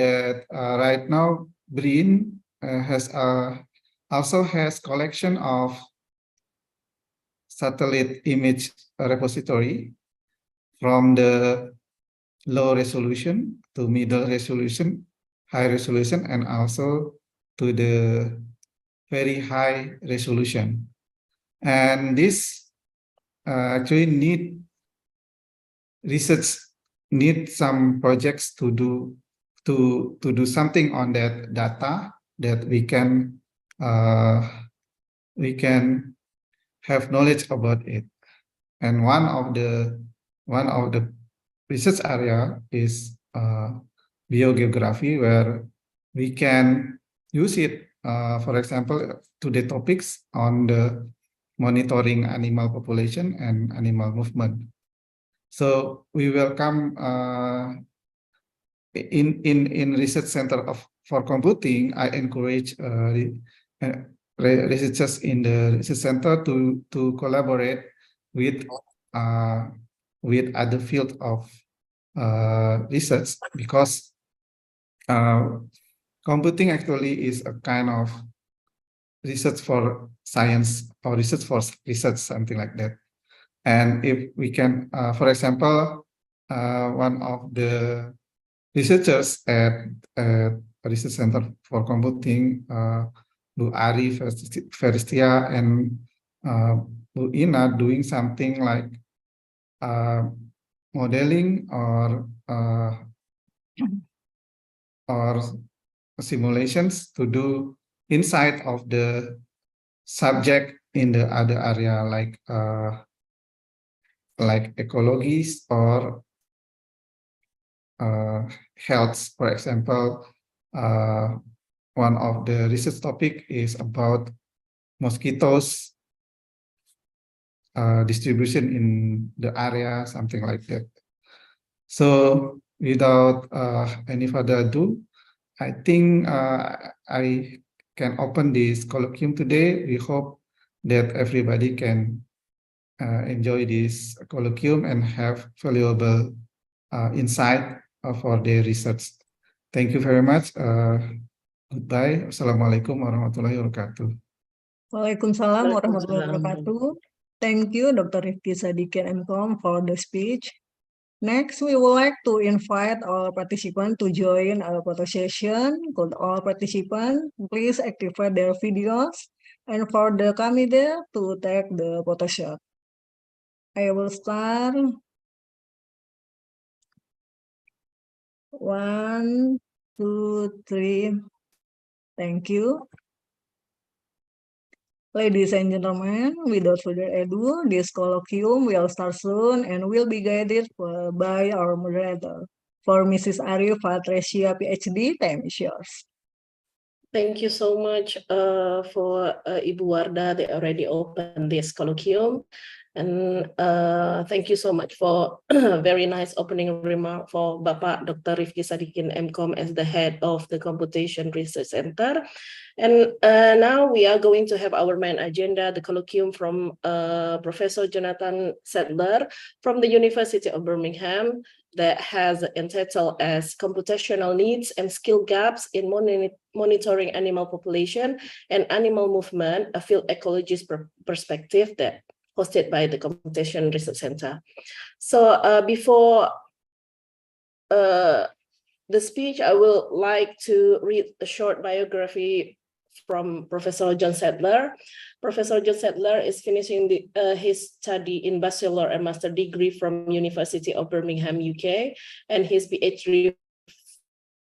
that right now BRIN also has collection of satellite image repository from the low resolution to middle resolution, high resolution, and also to the very high resolution. And this actually need some projects to do something on that data that we can have knowledge about it. And one of the research area is biogeography, where we can use it, for example, to the topics on the monitoring animal population and animal movement. So we welcome in Research Center for Computing. I encourage researchers in the research center to collaborate with other field of research, because computing actually is a kind of research for science or research for research, something like that. And if we can, for example, one of the researchers at Research Center for Computing, Bu Arie, Vatresia, and Bu Ina, doing something like modeling or simulations to do inside of the subject in the other area, like ecologies or health. For example, one of the research topic is about mosquitoes distribution in the area, something like that. So without any further ado, I think I can open this colloquium today. We hope that everybody can enjoy this colloquium and have valuable insight for their research. Thank you very much. Goodbye. Assalamualaikum warahmatullahi wabarakatuh. Waalaikumsalam warahmatullahi wabarakatuh. Thank you, Dr. Rifki, Sadikin, M.Kom, for the speech. Next, we would like to invite all participants to join our photo session. Could all participants please activate their videos, and for the candidate to take the photo shot. I will start. 1, 2, 3. Thank you. Ladies and gentlemen, without further ado, this colloquium will start soon and will be guided by our moderator. For Mrs. Arie Vatresia, PhD, time is yours. Thank you so much for Ibu Warda. They already opened this colloquium. And thank you so much for a very nice opening remark for Bapak Dr. Rifki Sadikin M.Kom as the head of the Computational Research Center. And now we are going to have our main agenda, the colloquium from Professor Jonathan Sadler from the University of Birmingham, that has entitled as Computational Needs and Skill Gaps in Monitoring Animal Population and Animal Movement, a Field Ecologist Perspective, that hosted by the Computational Research Center. So before the speech, I would like to read a short biography from Professor John Sadler. Professor John Sadler is finishing his study in bachelor and master degree from University of Birmingham, UK, and his PhD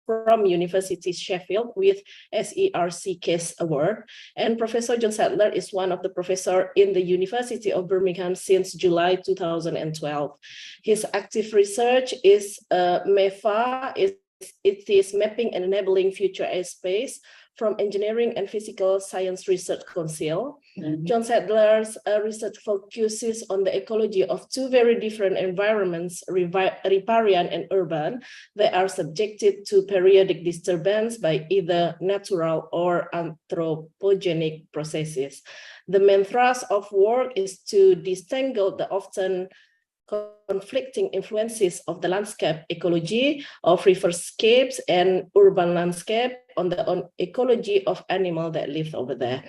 from University Sheffield with SERC Case Award. And Professor John Sadler is one of the professors in the University of Birmingham since July 2012. His active research is MEFA, it is Mapping and Enabling Future Airspace from Engineering and Physical Science Research Council. John Sadler's research focuses on the ecology of two very different environments, riparian and urban, that are subjected to periodic disturbance by either natural or anthropogenic processes. The main thrust of work is to disentangle the often conflicting influences of the landscape ecology of riverscapes and urban landscape on the ecology of animals that live over there.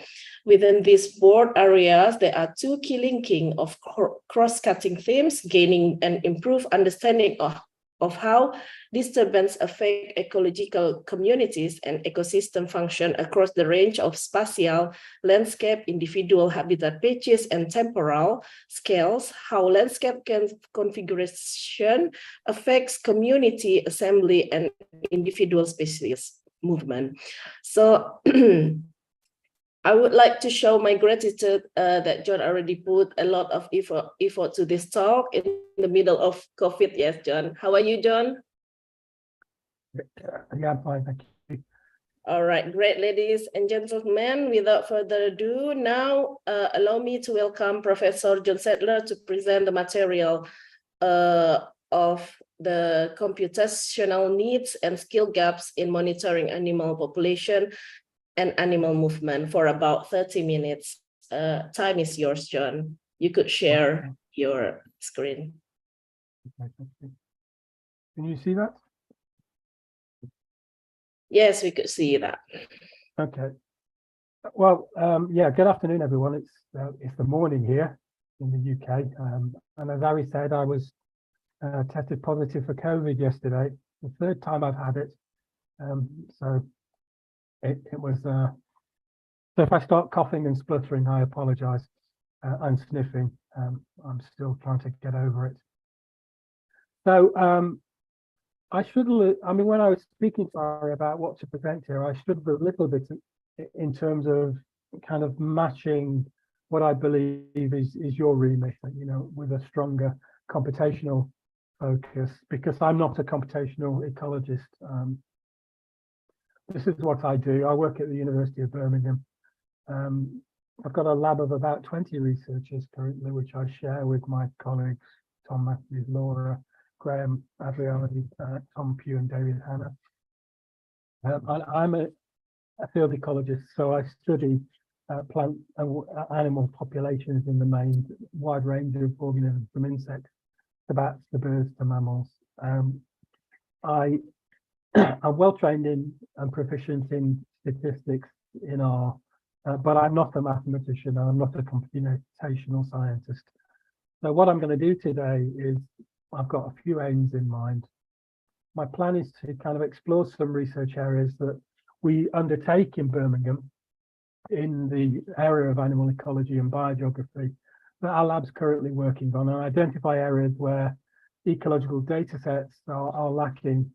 Within these broad areas, there are two key linking of cross-cutting themes, gaining an improved understanding of how disturbance affect ecological communities and ecosystem function across the range of spatial, landscape, individual habitat pitches, and temporal scales, how landscape configuration affects community assembly and individual species movement. So I would like to show my gratitude that John already put a lot of effort to this talk in the middle of COVID. Yes, John. How are you, John? Yeah, I'm fine, thank you. All right, great, ladies and gentlemen. Without further ado, now allow me to welcome Professor John Sadler to present the material of the computational needs and skill gaps in monitoring animal population and animal movement for about 30 minutes. Time is yours, John. You could share your screen. Can you see that? Yes, we could see that. Okay. Well, yeah, good afternoon, everyone. It's the morning here in the UK. And as Arie said, I was tested positive for COVID yesterday, the third time I've had it. So it was, so if I start coughing and spluttering, I apologize. I'm sniffing. I'm still trying to get over it. So I should, I mean, when I was speaking to Arie about what to present here, I should have a little bit in terms of kind of matching what I believe is your remit, you know, with a stronger computational focus, because I'm not a computational ecologist. This is what I do. I work at the University of Birmingham. I've got a lab of about 20 researchers currently, which I share with my colleagues, Tom Matthews, Laura, Graham, Arie, Tom Pugh, and David Hanna. I'm a field ecologist, so I study plant and animal populations in the main, wide range of organisms, from insects to bats to birds to mammals. I'm well trained in and proficient in statistics in R, but I'm not a mathematician. I'm not a computational scientist. So what I'm going to do today is I've got a few aims in mind. My plan is to kind of explore some research areas that we undertake in Birmingham in the area of animal ecology and biogeography that our lab's currently working on, and identify areas where ecological data sets are lacking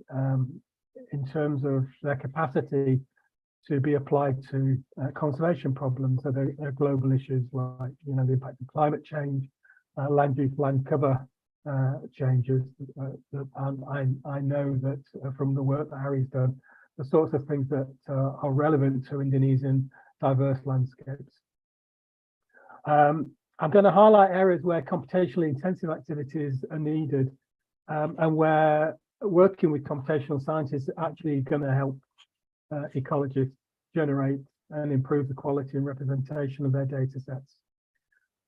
in terms of their capacity to be applied to conservation problems that are global issues, like, you know, the impact of climate change, land use, land cover changes. I know that from the work that Arie's done, the sorts of things that are relevant to Indonesian diverse landscapes. I'm going to highlight areas where computationally intensive activities are needed, and where working with computational scientists is actually going to help ecologists generate and improve the quality and representation of their data sets.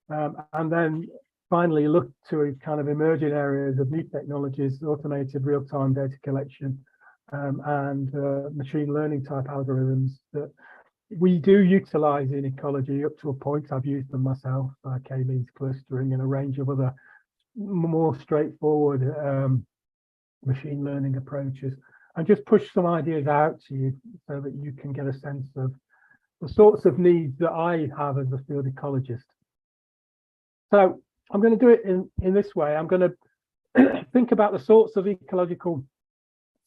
And then finally look to kind of emerging areas of new technologies, automated real-time data collection, and machine learning type algorithms that we do utilize in ecology up to a point. I've used them myself, K-means clustering and a range of other more straightforward machine learning approaches, and just push some ideas out to you so that you can get a sense of the sorts of needs that I have as a field ecologist. So I'm going to do it in this way. I'm going to think about the sorts of ecological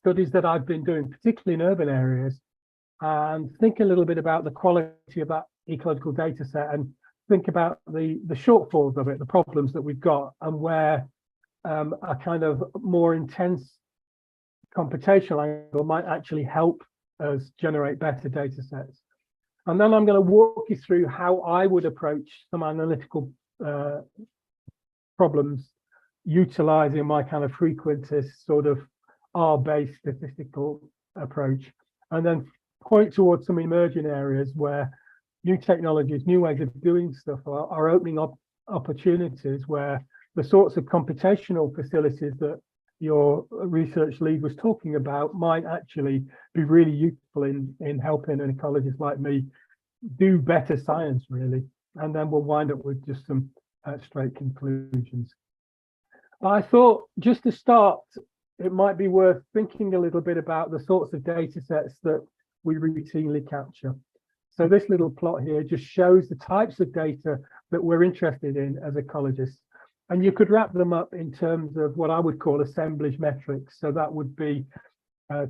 studies that I've been doing, particularly in urban areas, and think a little bit about the quality of that ecological data set, and think about the shortfalls of it, the problems that we've got, and where a kind of more intense computational angle might actually help us generate better data sets. And then I'm going to walk you through how I would approach some analytical problems utilizing my kind of frequentist sort of R-based statistical approach, and then point towards some emerging areas where new technologies, new ways of doing stuff are opening up opportunities where the sorts of computational facilities that your research lead was talking about might actually be really useful in helping an ecologist like me do better science, really. And then we'll wind up with just some straight conclusions. I thought just to start, it might be worth thinking a little bit about the sorts of data sets that we routinely capture. So this little plot here just shows the types of data that we're interested in as ecologists. And you could wrap them up in terms of what I would call assemblage metrics. So that would be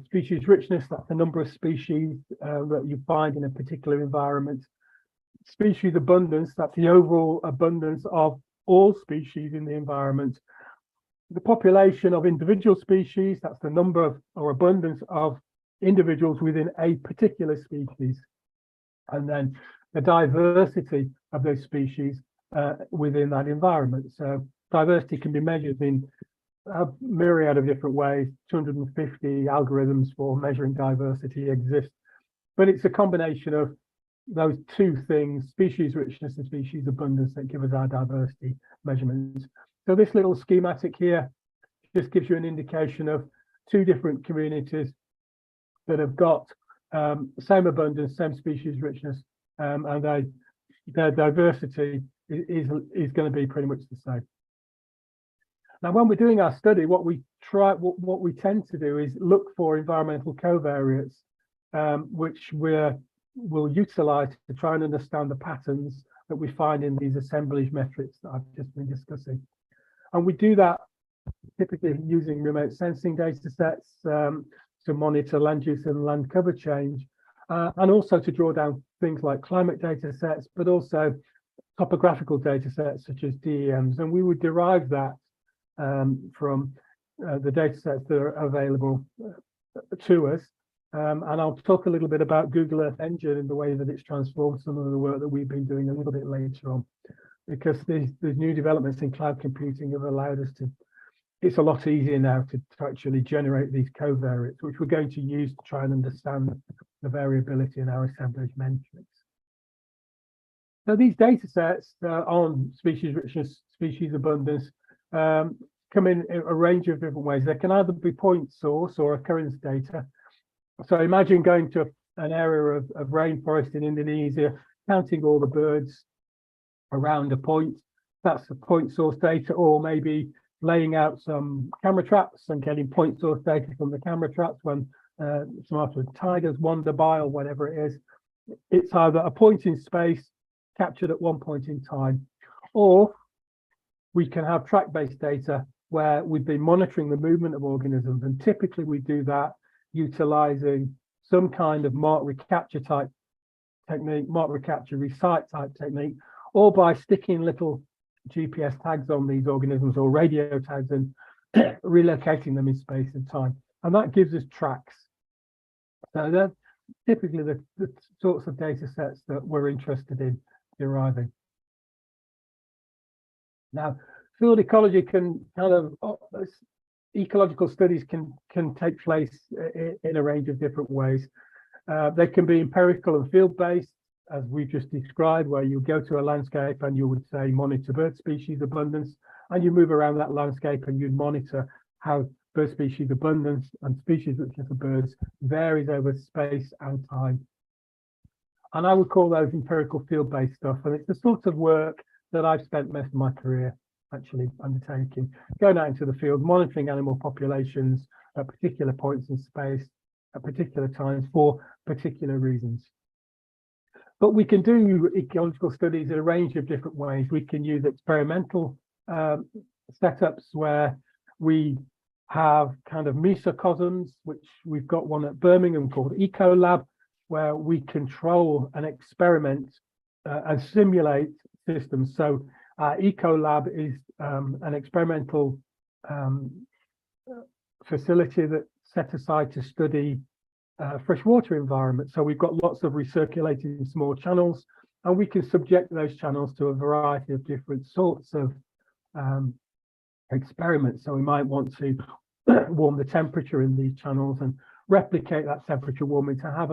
species richness, that's the number of species that you find in a particular environment. Species abundance, that's the overall abundance of all species in the environment. The population of individual species, that's the number of or abundance of individuals within a particular species. And then the diversity of those species within that environment. So diversity can be measured in a myriad of different ways. 250 algorithms for measuring diversity exist, but it's a combination of those two things, species richness and species abundance, that give us our diversity measurements. So this little schematic here just gives you an indication of two different communities that have got same abundance, same species richness, and their diversity is going to be pretty much the same. Now, when we're doing our study, what we tend to do is look for environmental covariates, which we'll utilize to try and understand the patterns that we find in these assemblage metrics that I've just been discussing. And we do that typically using remote sensing data sets to monitor land use and land cover change, and also to draw down things like climate data sets, but also topographical data sets such as DEMs. And we would derive that from the data sets that are available to us. And I'll talk a little bit about Google Earth Engine and the way that it's transformed some of the work that we've been doing a little bit later on, because there's new developments in cloud computing have allowed us to, it's a lot easier now to actually generate these covariates, which we're going to use to try and understand the variability in our assemblage metrics. So these data sets on species richness, species abundance, come in a range of different ways. They can either be point source or occurrence data. So imagine going to an area of rainforest in Indonesia, counting all the birds around a point. That's the point source data, or maybe laying out some camera traps and getting point source data from the camera traps when some after tigers wander by or whatever it is. It's either a point in space captured at one point in time, or we can have track-based data where we've been monitoring the movement of organisms, and typically we do that utilizing some kind of mark recapture type technique, mark recapture recite type technique, or by sticking little GPS tags on these organisms or radio tags and relocating them in space and time. And that gives us tracks. So they're typically the sorts of data sets that we're interested in deriving. Now, field ecology can kind of, ecological studies can take place in a range of different ways. They can be empirical and field-based, as we've just described, where you go to a landscape and you would say monitor bird species abundance, and you move around that landscape and you'd monitor how bird species abundance and species richness of birds varies over space and time. And I would call those empirical field-based stuff, and it's the sort of work that I've spent most of my career actually undertaking, going out into the field, monitoring animal populations at particular points in space, at particular times, for particular reasons. But we can do ecological studies in a range of different ways. We can use experimental setups where we have kind of mesocosms, which we've got one at Birmingham called Ecolab, where we control and experiment and simulate systems. So Ecolab is an experimental facility that's set aside to study freshwater environment. So we've got lots of recirculating small channels, and we can subject those channels to a variety of different sorts of experiments. So we might want to warm the temperature in these channels and replicate that temperature warming to have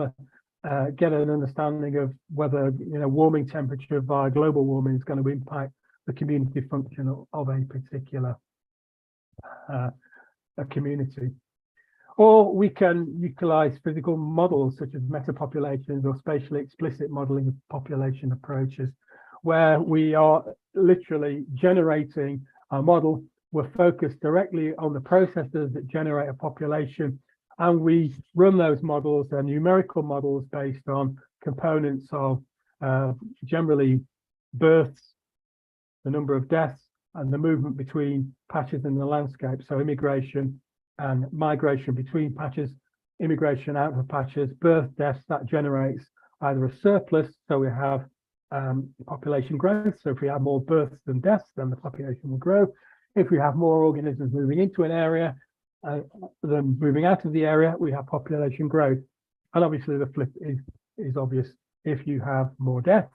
get an understanding of whether warming temperature via global warming is going to impact the community function of a particular a community. Or we can utilize physical models such as metapopulations or spatially explicit modeling of population approaches, where we are literally generating a model. We're focused directly on the processes that generate a population, and we run those models. They're numerical models based on components of generally births, the number of deaths, and the movement between patches in the landscape. So immigration and migration between patches, immigration out of patches, birth, deaths, that generates either a surplus, so we have population growth. So if we have more births than deaths, then the population will grow. If we have more organisms moving into an area than moving out of the area, we have population growth. And obviously the flip is obvious. If you have more deaths,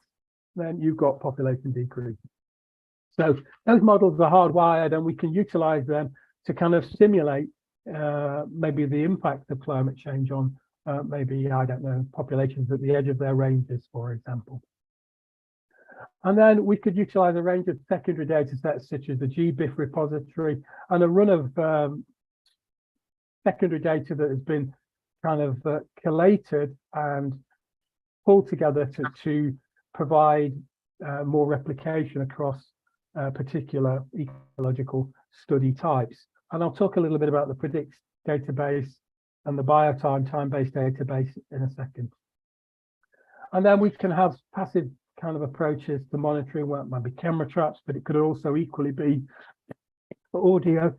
then you've got population decrease. So those models are hardwired, and we can utilize them to kind of simulate maybe the impact of climate change on maybe, I don't know, populations at the edge of their ranges, for example. And then we could utilize a range of secondary data sets such as the GBIF repository and a run of secondary data that has been kind of collated and pulled together to provide more replication across particular ecological study types. And I'll talk a little bit about the PREDICT database and the BioTime time-based database in a second. And then we can have passive kind of approaches to monitoring, well, it might be camera traps, but it could also equally be audio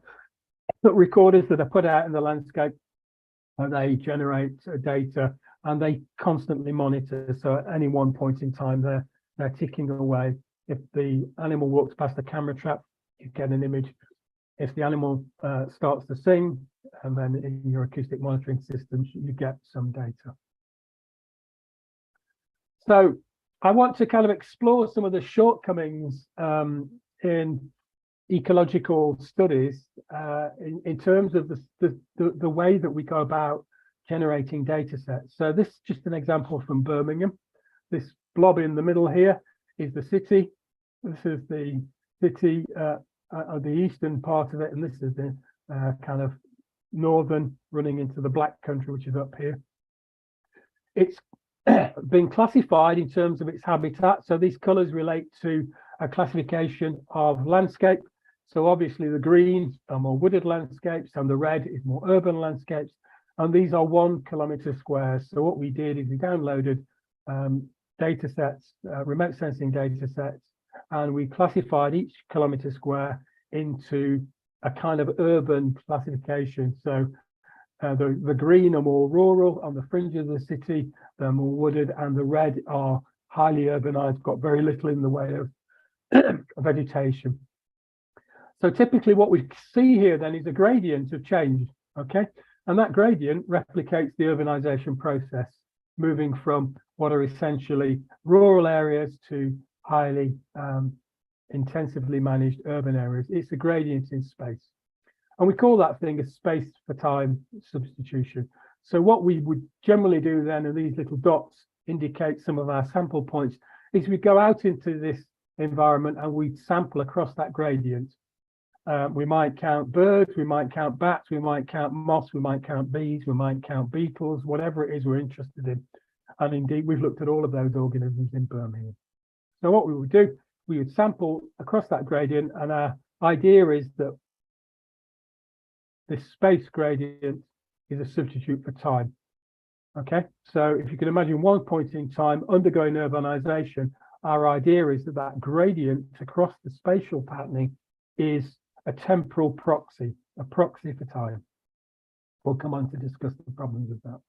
recorders that are put out in the landscape, and they generate data and they constantly monitor. So at any one point in time, they're ticking away. If the animal walks past the camera trap, you get an image. If the animal starts to sing, and then in your acoustic monitoring systems, you get some data. So I want to kind of explore some of the shortcomings in ecological studies in terms of the way that we go about generating data sets. So this is just an example from Birmingham. This blob in the middle here is the city. This is the city the eastern part of it, and this is the kind of northern running into the Black Country, which is up here. It's been classified in terms of its habitat. So these colors relate to a classification of landscape. So obviously the green are more wooded landscapes and the red is more urban landscapes. And these are 1 kilometer squares. So what we did is we downloaded data sets, remote sensing data sets, and we classified each kilometer square into a kind of urban classification. So the green are more rural on the fringes of the city, they're more wooded, and the red are highly urbanized, got very little in the way of vegetation. So typically what we see here then is a gradient of change, okay? And that gradient replicates the urbanization process, moving from what are essentially rural areas to highly intensively managed urban areas. It's a gradient in space. And we call that thing a space for time substitution. So what we would generally do then, and these little dots indicate some of our sample points, is we go out into this environment and we sample across that gradient. We might count birds, we might count bats, we might count moths, we might count bees, we might count beetles, whatever it is we're interested in. And indeed, we've looked at all of those organisms in Birmingham. So what we would do, we would sample across that gradient, and our idea is that this space gradient is a substitute for time. Okay, so if you can imagine one point in time undergoing urbanization, our idea is that that gradient across the spatial patterning is a temporal proxy, a proxy for time. We'll come on to discuss the problems of that.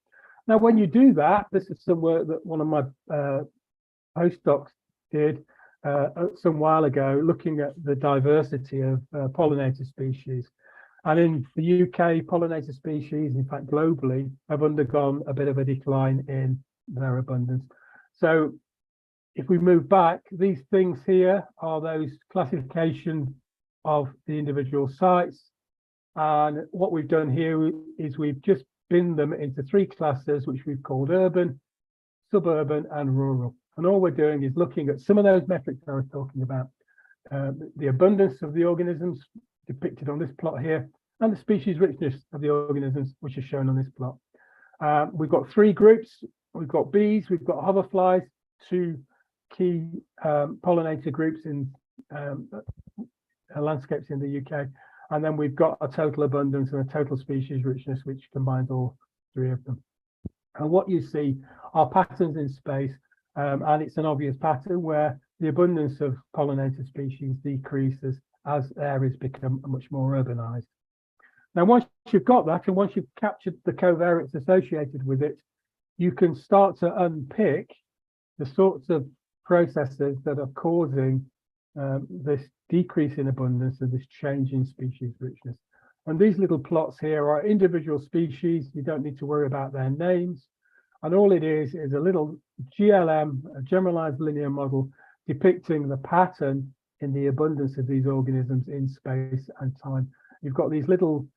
Now, when you do that, this is some work that one of my postdocs did some while ago, looking at the diversity of pollinator species. And in the UK, pollinator species, in fact, globally, have undergone a bit of a decline in their abundance. So if we move back, these things here are those classifications of the individual sites. And what we've done here is we've just binned them into 3 classes, which we've called urban, suburban, and rural. And all we're doing is looking at some of those metrics I was talking about. the abundance of the organisms depicted on this plot here, and the species richness of the organisms, which is shown on this plot. We've got three groups. We've got bees, we've got hoverflies, two key pollinator groups in landscapes in the UK, and then we've got a total abundance and a total species richness, which combines all three of them. And what you see are patterns in space, and it's an obvious pattern where the abundance of pollinator species decreases as areas become much more urbanized. Now, once you've got that, and once you've captured the covariates associated with it, you can start to unpick the sorts of processes that are causing this decrease in abundance and this change in species richness. And these little plots here are individual species. You don't need to worry about their names. And all it is a little GLM, a generalized linear model, depicting the pattern in the abundance of these organisms in space and time. You've got these little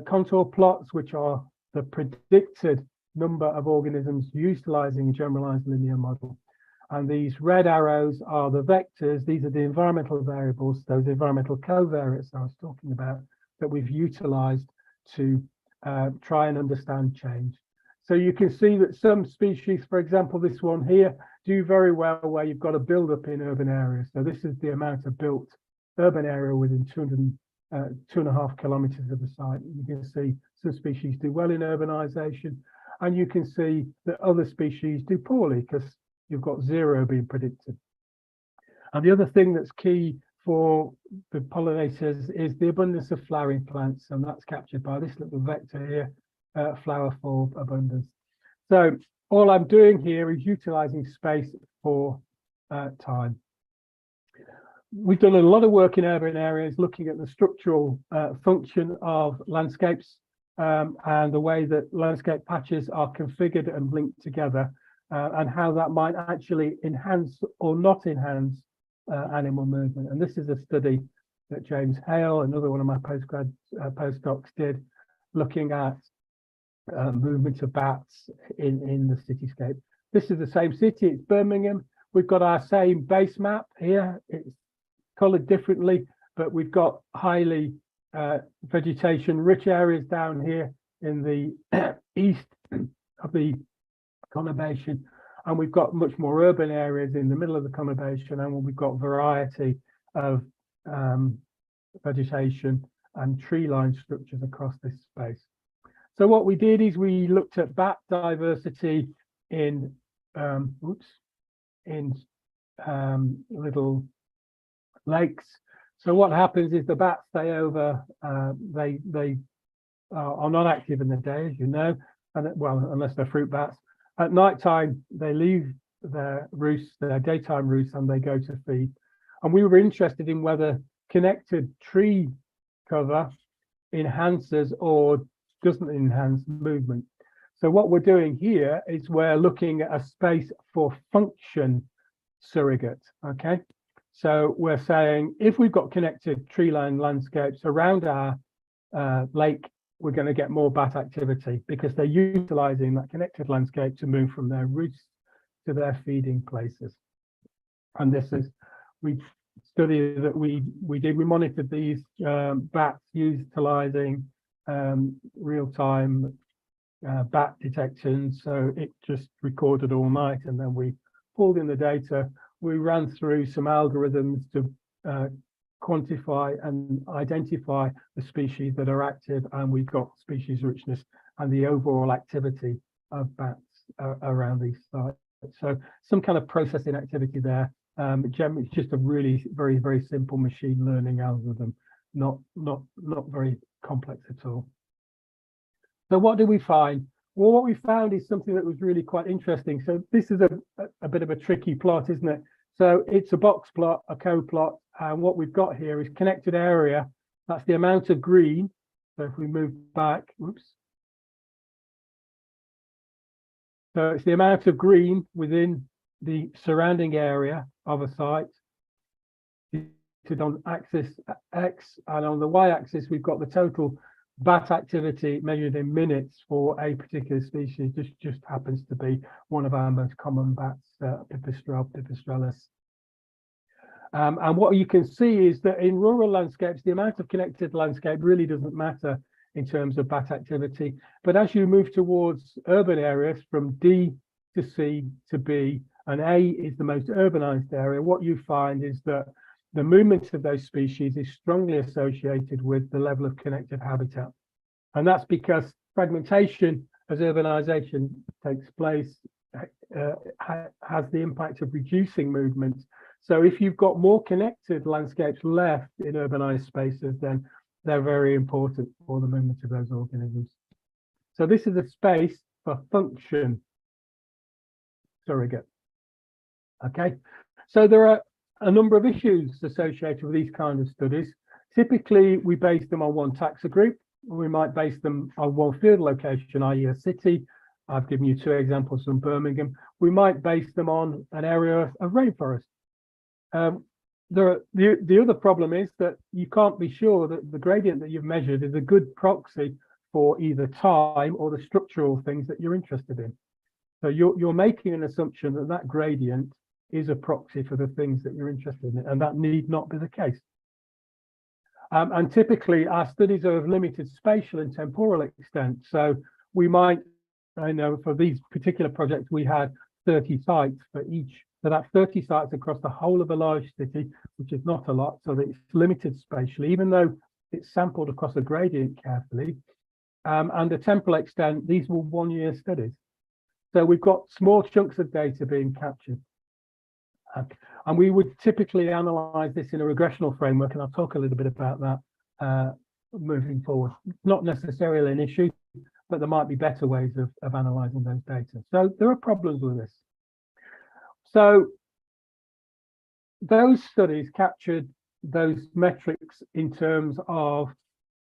contour plots, which are the predicted number of organisms utilizing a generalized linear model. And these red arrows are the vectors. These are the environmental variables, those environmental covariates I was talking about, that we've utilized to try and understand change. So you can see that some species, for example, this one here, do very well where you've got a build-up in urban areas. So this is the amount of built urban area within 2.5 kilometers of the site. You can see some species do well in urbanization, and you can see that other species do poorly because you've got zero being predicted. And the other thing that's key for the pollinators is the abundance of flowering plants, and that's captured by this little vector here, flower for abundance. So all I'm doing here is utilizing space for time. We've done a lot of work in urban areas looking at the structural function of landscapes and the way that landscape patches are configured and linked together, and how that might actually enhance or not enhance animal movement. And this is a study that James Hale, another one of my postdocs, did, looking at movement of bats in the cityscape. This is the same city, it's Birmingham. We've got our same base map here. It's colored differently, but we've got highly vegetation rich areas down here in the east of the conurbation, and we've got much more urban areas in the middle of the conurbation, and we've got variety of vegetation and tree line structures across this space. So what we did is we looked at bat diversity in little lakes. So what happens is the bats stay over, they are not active in the day, as you know, and well, unless they're fruit bats. At night time, they leave their roosts, their daytime roosts, and they go to feed. And we were interested in whether connected tree cover enhances or doesn't enhance movement. So what we're doing here is we're looking at a space for function surrogate, okay? So we're saying if we've got connected tree line landscapes around our lake, we're going to get more bat activity because they're utilizing that connected landscape to move from their roosts to their feeding places. And this is, we study that we monitored these bats utilizing real-time bat detection. So it just recorded all night, and then we pulled in the data. We ran through some algorithms to quantify and identify the species that are active, and we've got species richness and the overall activity of bats around these sites. So some kind of processing activity there. It's just a really very, very simple machine learning algorithm, not very complex at all. So what did we find? Well, what we found is something that was really quite interesting. So this is a bit of a tricky plot, isn't it? So it's a box plot, a co-plot, and what we've got here is connected area. That's the amount of green. So if we move back, whoops. So it's the amount of green within the surrounding area of a site. It's on axis X, and on the Y-axis, we've got the total bat activity measured in minutes for a particular species. Just happens to be one of our most common bats, Pipistrellus. And what you can see is that in rural landscapes, the amount of connected landscape really doesn't matter in terms of bat activity. But as you move towards urban areas from D to C to B, and A is the most urbanized area, what you find is that the movement of those species is strongly associated with the level of connected habitat. And that's because fragmentation as urbanization takes place has the impact of reducing movement. So if you've got more connected landscapes left in urbanized spaces, then they're very important for the movement of those organisms. So this is a space for function surrogate. Okay, so there are a number of issues associated with these kind of studies. Typically, we base them on one taxa group. We might base them on one field location, i.e. a city. I've given you 2 examples from Birmingham. We might base them on an area of rainforest. The other problem is that you can't be sure that the gradient that you've measured is a good proxy for either time or the structural things that you're interested in. So you're making an assumption that that gradient is a proxy for the things that you're interested in, and that need not be the case. And typically our studies are of limited spatial and temporal extent. So we might, I know for these particular projects, we had 30 sites for each. So that's 30 sites across the whole of a large city, which is not a lot. So that it's limited spatially, even though it's sampled across a gradient carefully. And the temporal extent, these were 1-year studies. So we've got small chunks of data being captured. And we would typically analyze this in a regressional framework, and I'll talk a little bit about that moving forward. Not necessarily an issue, but there might be better ways of analyzing those data. So there are problems with this. So those studies captured those metrics in terms of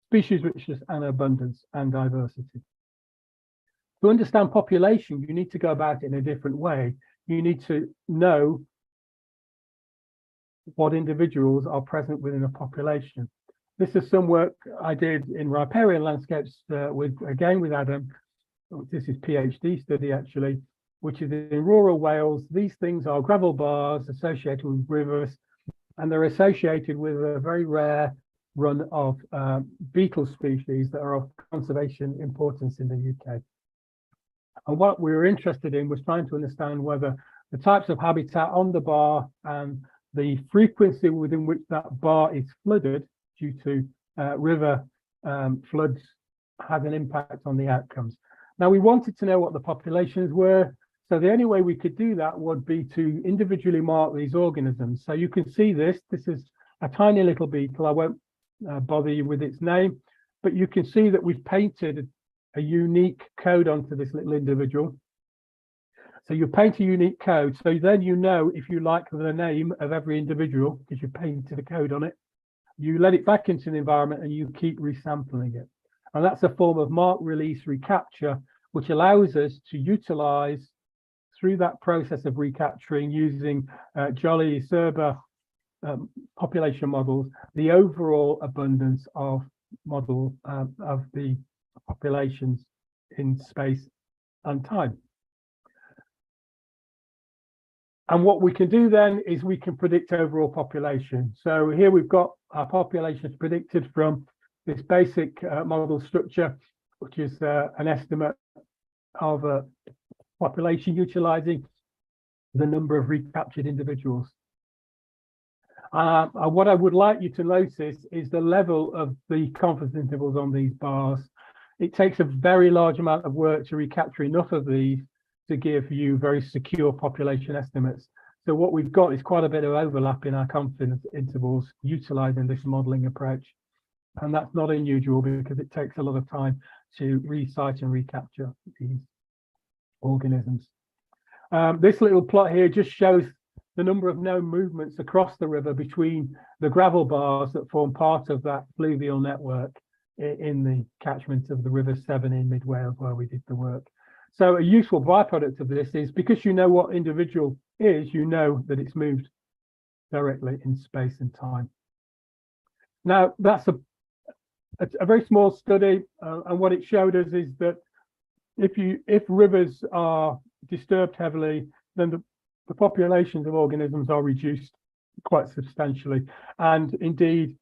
species richness and abundance and diversity. To understand population, you need to go about it in a different way. You need to know what individuals are present within a population. This is some work I did in riparian landscapes with Adam. This is PhD study actually, which is in rural Wales. These things are gravel bars associated with rivers, and they're associated with a very rare run of beetle species that are of conservation importance in the UK. And what we were interested in was trying to understand whether the types of habitat on the bar and the frequency within which that bar is flooded due to river floods had an impact on the outcomes. Now, we wanted to know what the populations were. So the only way we could do that would be to individually mark these organisms. So you can see this. This is a tiny little beetle. I won't bother you with its name, but you can see that we've painted a unique code onto this little individual. So you paint a unique code. So then you know, if you like, the name of every individual because you painted a code on it. You let it back into the environment and you keep resampling it. And that's a form of mark, release, recapture, which allows us to utilize through that process of recapturing using Jolly Serber population models, the overall abundance of the populations in space and time. And what we can do then is we can predict overall population. So here we've got our populations predicted from this basic model structure, which is an estimate of a population utilizing the number of recaptured individuals. What I would like you to notice is the level of the confidence intervals on these bars. It takes a very large amount of work to recapture enough of these to give you very secure population estimates. So what we've got is quite a bit of overlap in our confidence intervals utilizing this modeling approach. And that's not unusual because it takes a lot of time to recite and recapture these organisms. This little plot here just shows the number of known movements across the river between the gravel bars that form part of that fluvial network in the catchment of the River Severn in Mid Wales, where we did the work. So a useful byproduct of this is because you know what individual is, you know that it's moved directly in space and time. Now, that's a very small study, and what it showed us is that if rivers are disturbed heavily, then the populations of organisms are reduced quite substantially. And indeed,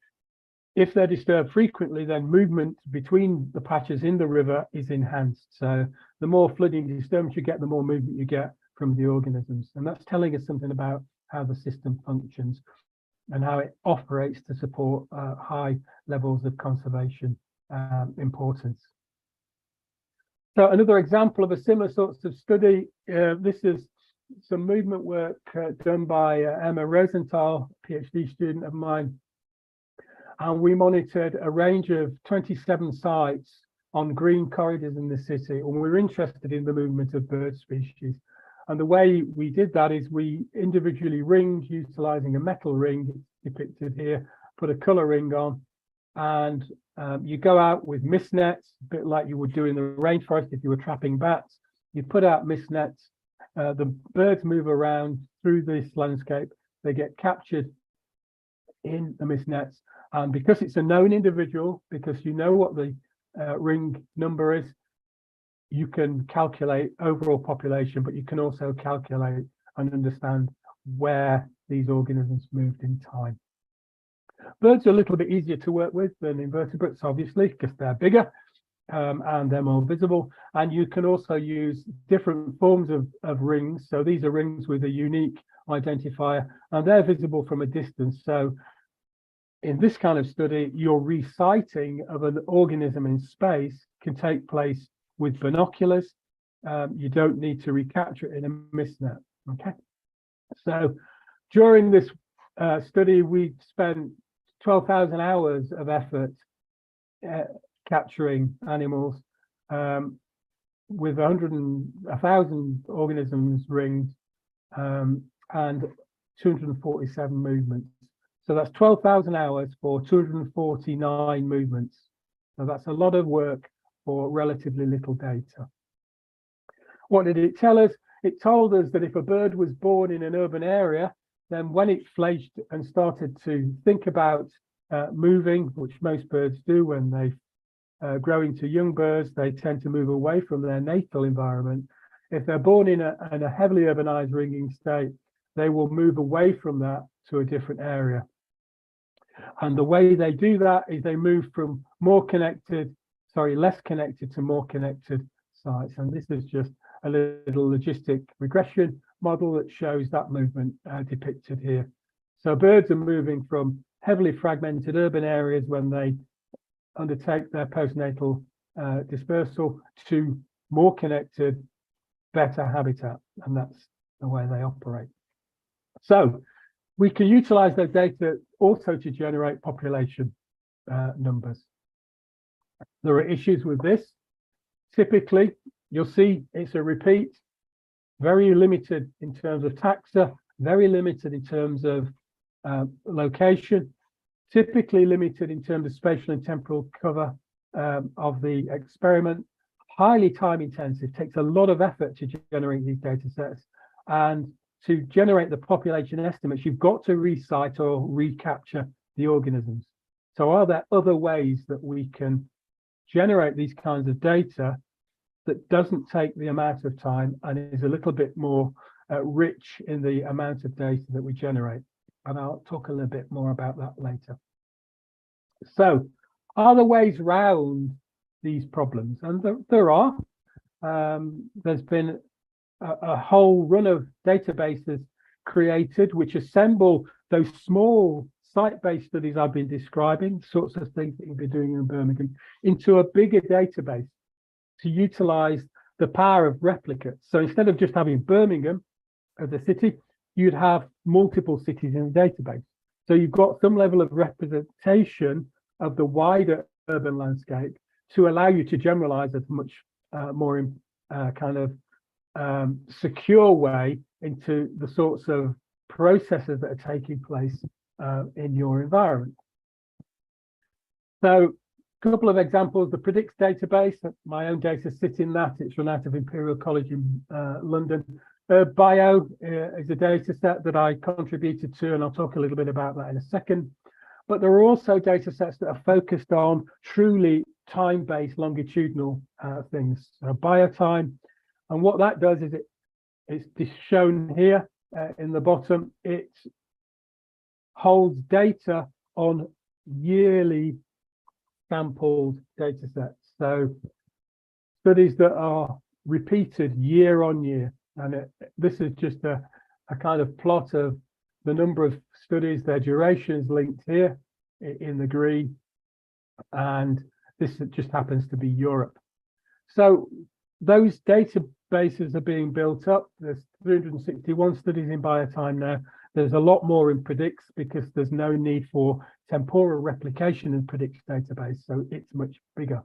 if they're disturbed frequently, then movement between the patches in the river is enhanced. So the more flooding disturbance you get, the more movement you get from the organisms. And that's telling us something about how the system functions and how it operates to support high levels of conservation importance. So another example of a similar sorts of study, this is some movement work done by Emma Rosenthal, PhD student of mine. And we monitored a range of 27 sites on green corridors in the city, and we were interested in the movement of bird species. And the way we did that is we individually ringed, utilizing a metal ring, it's depicted here, put a color ring on, and you go out with mist nets, a bit like you would do in the rainforest if you were trapping bats. You put out mist nets, the birds move around through this landscape, they get captured in the mist nets. And because it's a known individual, because you know what the ring number is, you can calculate overall population, but you can also calculate and understand where these organisms moved in time. Birds are a little bit easier to work with than invertebrates, obviously, because they're bigger and they're more visible. And you can also use different forms of rings. So these are rings with a unique identifier, and they're visible from a distance. So in this kind of study, your resighting of an organism in space can take place with binoculars. You don't need to recapture it in a mist net. Okay. So during this study, we spent 12,000 hours of effort capturing animals with 1,000 organisms ringed and 247 movements. So that's 12,000 hours for 249 movements. So that's a lot of work for relatively little data. What did it tell us? It told us that if a bird was born in an urban area, then when it fledged and started to think about moving, which most birds do when they grow into young birds, they tend to move away from their natal environment. If they're born in a heavily urbanized ringing state, they will move away from that to a different area. And the way they do that is they move from less connected to more connected sites. And this is just a little logistic regression model that shows that movement depicted here. So birds are moving from heavily fragmented urban areas when they undertake their postnatal dispersal to more connected, better habitat, and that's the way they operate. So we can utilize those data also to generate population numbers. There are issues with this. Typically, you'll see it's a repeat, very limited in terms of taxa, very limited in terms of location, typically limited in terms of spatial and temporal cover of the experiment, highly time intensive, takes a lot of effort to generate these data sets. And to generate the population estimates, you've got to recite or recapture the organisms. So are there other ways that we can generate these kinds of data that doesn't take the amount of time and is a little bit more rich in the amount of data that we generate? And I'll talk a little bit more about that later. So are there ways around these problems? And there are. There's been a whole run of databases created which assemble those small site-based studies I've been describing, sorts of things that you'll be doing in Birmingham, into a bigger database to utilize the power of replicates. So instead of just having Birmingham as a city, you'd have multiple cities in the database. So you've got some level of representation of the wider urban landscape to allow you to generalize as much more secure way into the sorts of processes that are taking place in your environment. So a couple of examples, the Predicts database, my own data sit in that, it's run out of Imperial College in London. Bio is a data set that I contributed to, and I'll talk a little bit about that in a second. But there are also data sets that are focused on truly time-based longitudinal things, biotime. And what that does is it's shown here in the bottom. It holds data on yearly sampled data sets. So studies that are repeated year on year. And this is just a kind of plot of the number of studies, their durations linked here in the green. And this just happens to be Europe. So those databases are being built up. There's 361 studies in BioTime now. There's a lot more in Predicts because there's no need for temporal replication in Predicts database, so it's much bigger.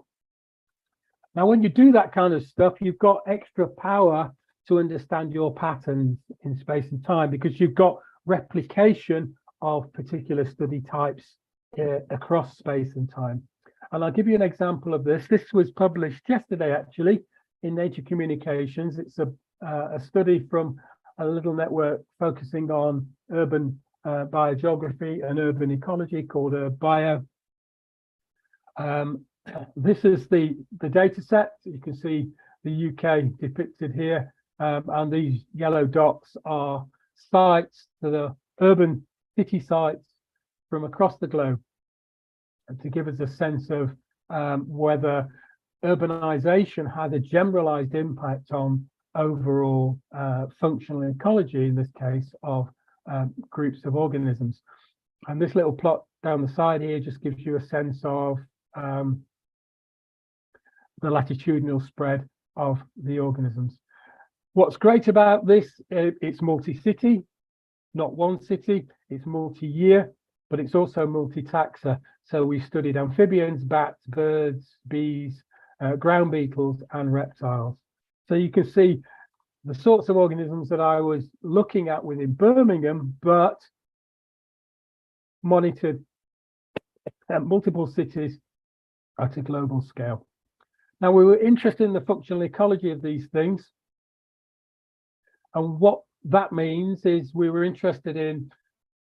Now, when you do that kind of stuff, you've got extra power to understand your patterns in space and time because you've got replication of particular study types across space and time. And I'll give you an example of this. This was published yesterday, actually, in Nature Communications. It's a study from a little network focusing on urban biogeography and urban ecology called Bio. This is the data set. You can see the UK depicted here, and these yellow dots are sites that are urban city sites from across the globe, and to give us a sense of whether urbanization has a generalized impact on overall functional ecology, in this case of groups of organisms. And this little plot down the side here just gives you a sense of the latitudinal spread of the organisms. What's great about this, it's multi-city, not one city, it's multi-year, but it's also multi-taxa. So we studied amphibians, bats, birds, bees, ground beetles, and reptiles. So you can see the sorts of organisms that I was looking at within Birmingham, but monitored at multiple cities at a global scale. Now, we were interested in the functional ecology of these things. And what that means is we were interested in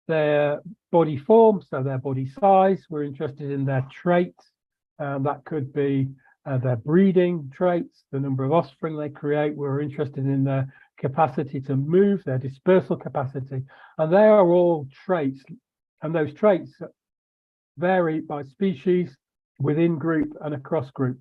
their body form, so their body size. We're interested in their traits. That could be their breeding traits, the number of offspring they create. We're interested in their capacity to move, their dispersal capacity. And they are all traits. And those traits vary by species, within group, and across group.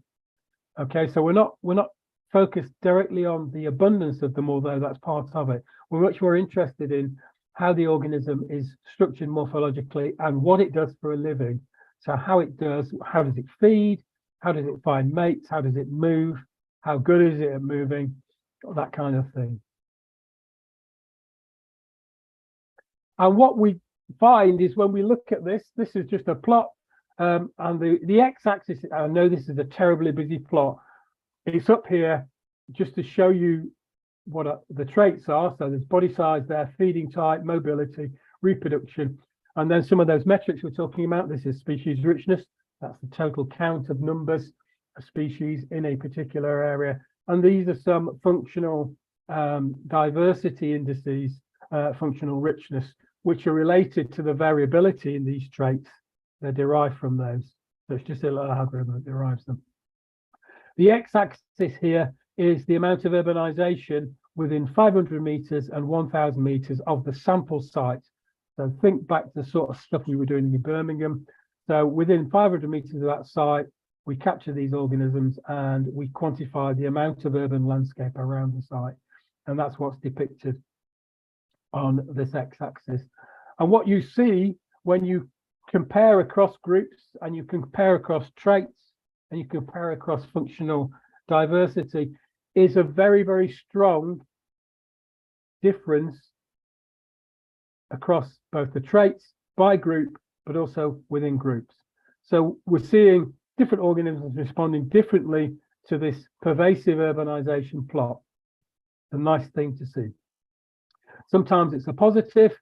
Okay, so we're not focused directly on the abundance of them, although that's part of it. We're much more interested in how the organism is structured morphologically and what it does for a living. So how it does, how does it feed, how does it find mates, how does it move, how good is it at moving, that kind of thing. And what we find is when we look at this is just a plot, and the x-axis, I know this is a terribly busy plot, it's up here just to show you what the traits are. So there's body size there, feeding type, mobility, reproduction, and then some of those metrics we're talking about. This is species richness. That's the total count of numbers of species in a particular area. And these are some functional diversity indices, functional richness, which are related to the variability in these traits. They're derived from those. So it's just a little algorithm that derives them. The x-axis here is the amount of urbanization within 500 meters and 1,000 meters of the sample site. So think back to the sort of stuff we were doing in Birmingham. So within 500 meters of that site, we capture these organisms and we quantify the amount of urban landscape around the site. And that's what's depicted on this x-axis. And what you see when you compare across groups and you compare across traits and you compare across functional diversity is a very, very strong difference across both the traits by group, but also within groups. So we're seeing different organisms responding differently to this pervasive urbanization plot. It's a nice thing to see. Sometimes it's a positive,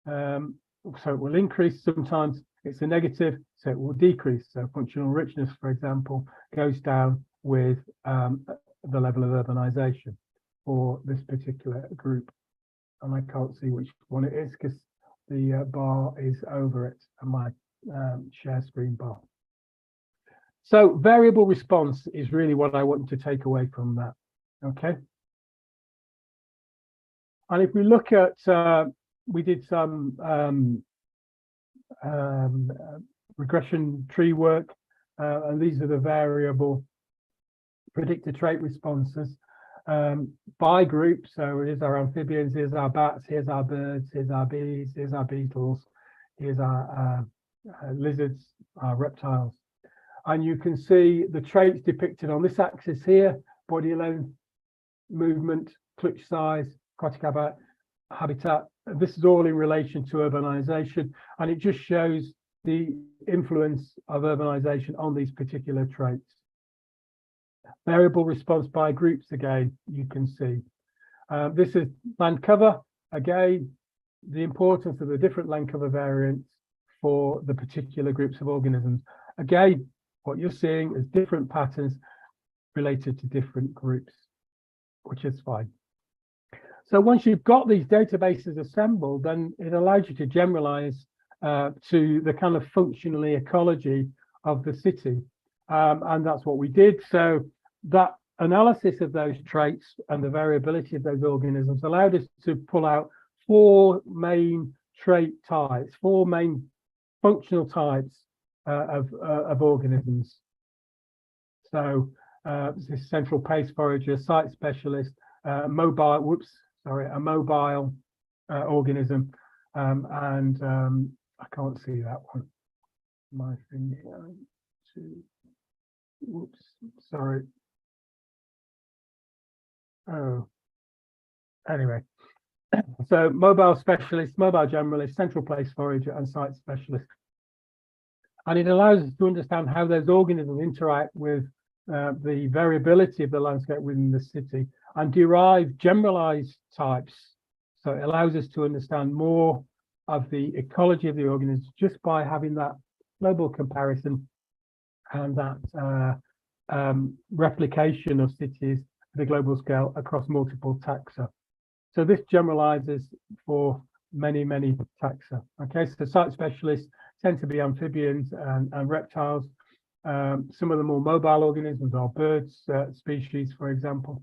so it will increase. Sometimes it's a negative, so it will decrease. So functional richness, for example, goes down with the level of urbanization for this particular group. And I can't see which one it is because the bar is over it and my share screen bar. So variable response is really what I want to take away from that. Okay. And if we look at, we did some regression tree work, and these are the variable predicted trait responses by group. So here's our amphibians, here's our bats, here's our birds, here's our bees, here's our beetles, here's our lizards, our reptiles. And you can see the traits depicted on this axis here: body length, movement, clutch size, aquatic habitat. This is all in relation to urbanization, and it just shows the influence of urbanization on these particular traits. Variable response by groups, again, you can see. This is land cover. Again, the importance of the different land cover variants for the particular groups of organisms. Again, what you're seeing is different patterns related to different groups, which is fine. So once you've got these databases assembled, then it allows you to generalize to the kind of functional ecology of the city. And that's what we did. So that analysis of those traits and the variability of those organisms allowed us to pull out 4 main trait types, 4 main functional types of organisms. So this central pace forager, site specialist, a mobile organism, and I can't see that one. My thing here. Whoops, sorry. Oh, anyway. So mobile specialist, mobile generalist, central place forager, and site specialist. And it allows us to understand how those organisms interact with the variability of the landscape within the city and derive generalized types. So it allows us to understand more of the ecology of the organisms just by having that global comparison and that replication of cities at a global scale across multiple taxa. So this generalizes for many, many taxa. Okay, so site specialists tend to be amphibians and reptiles. Some of the more mobile organisms are birds species, for example.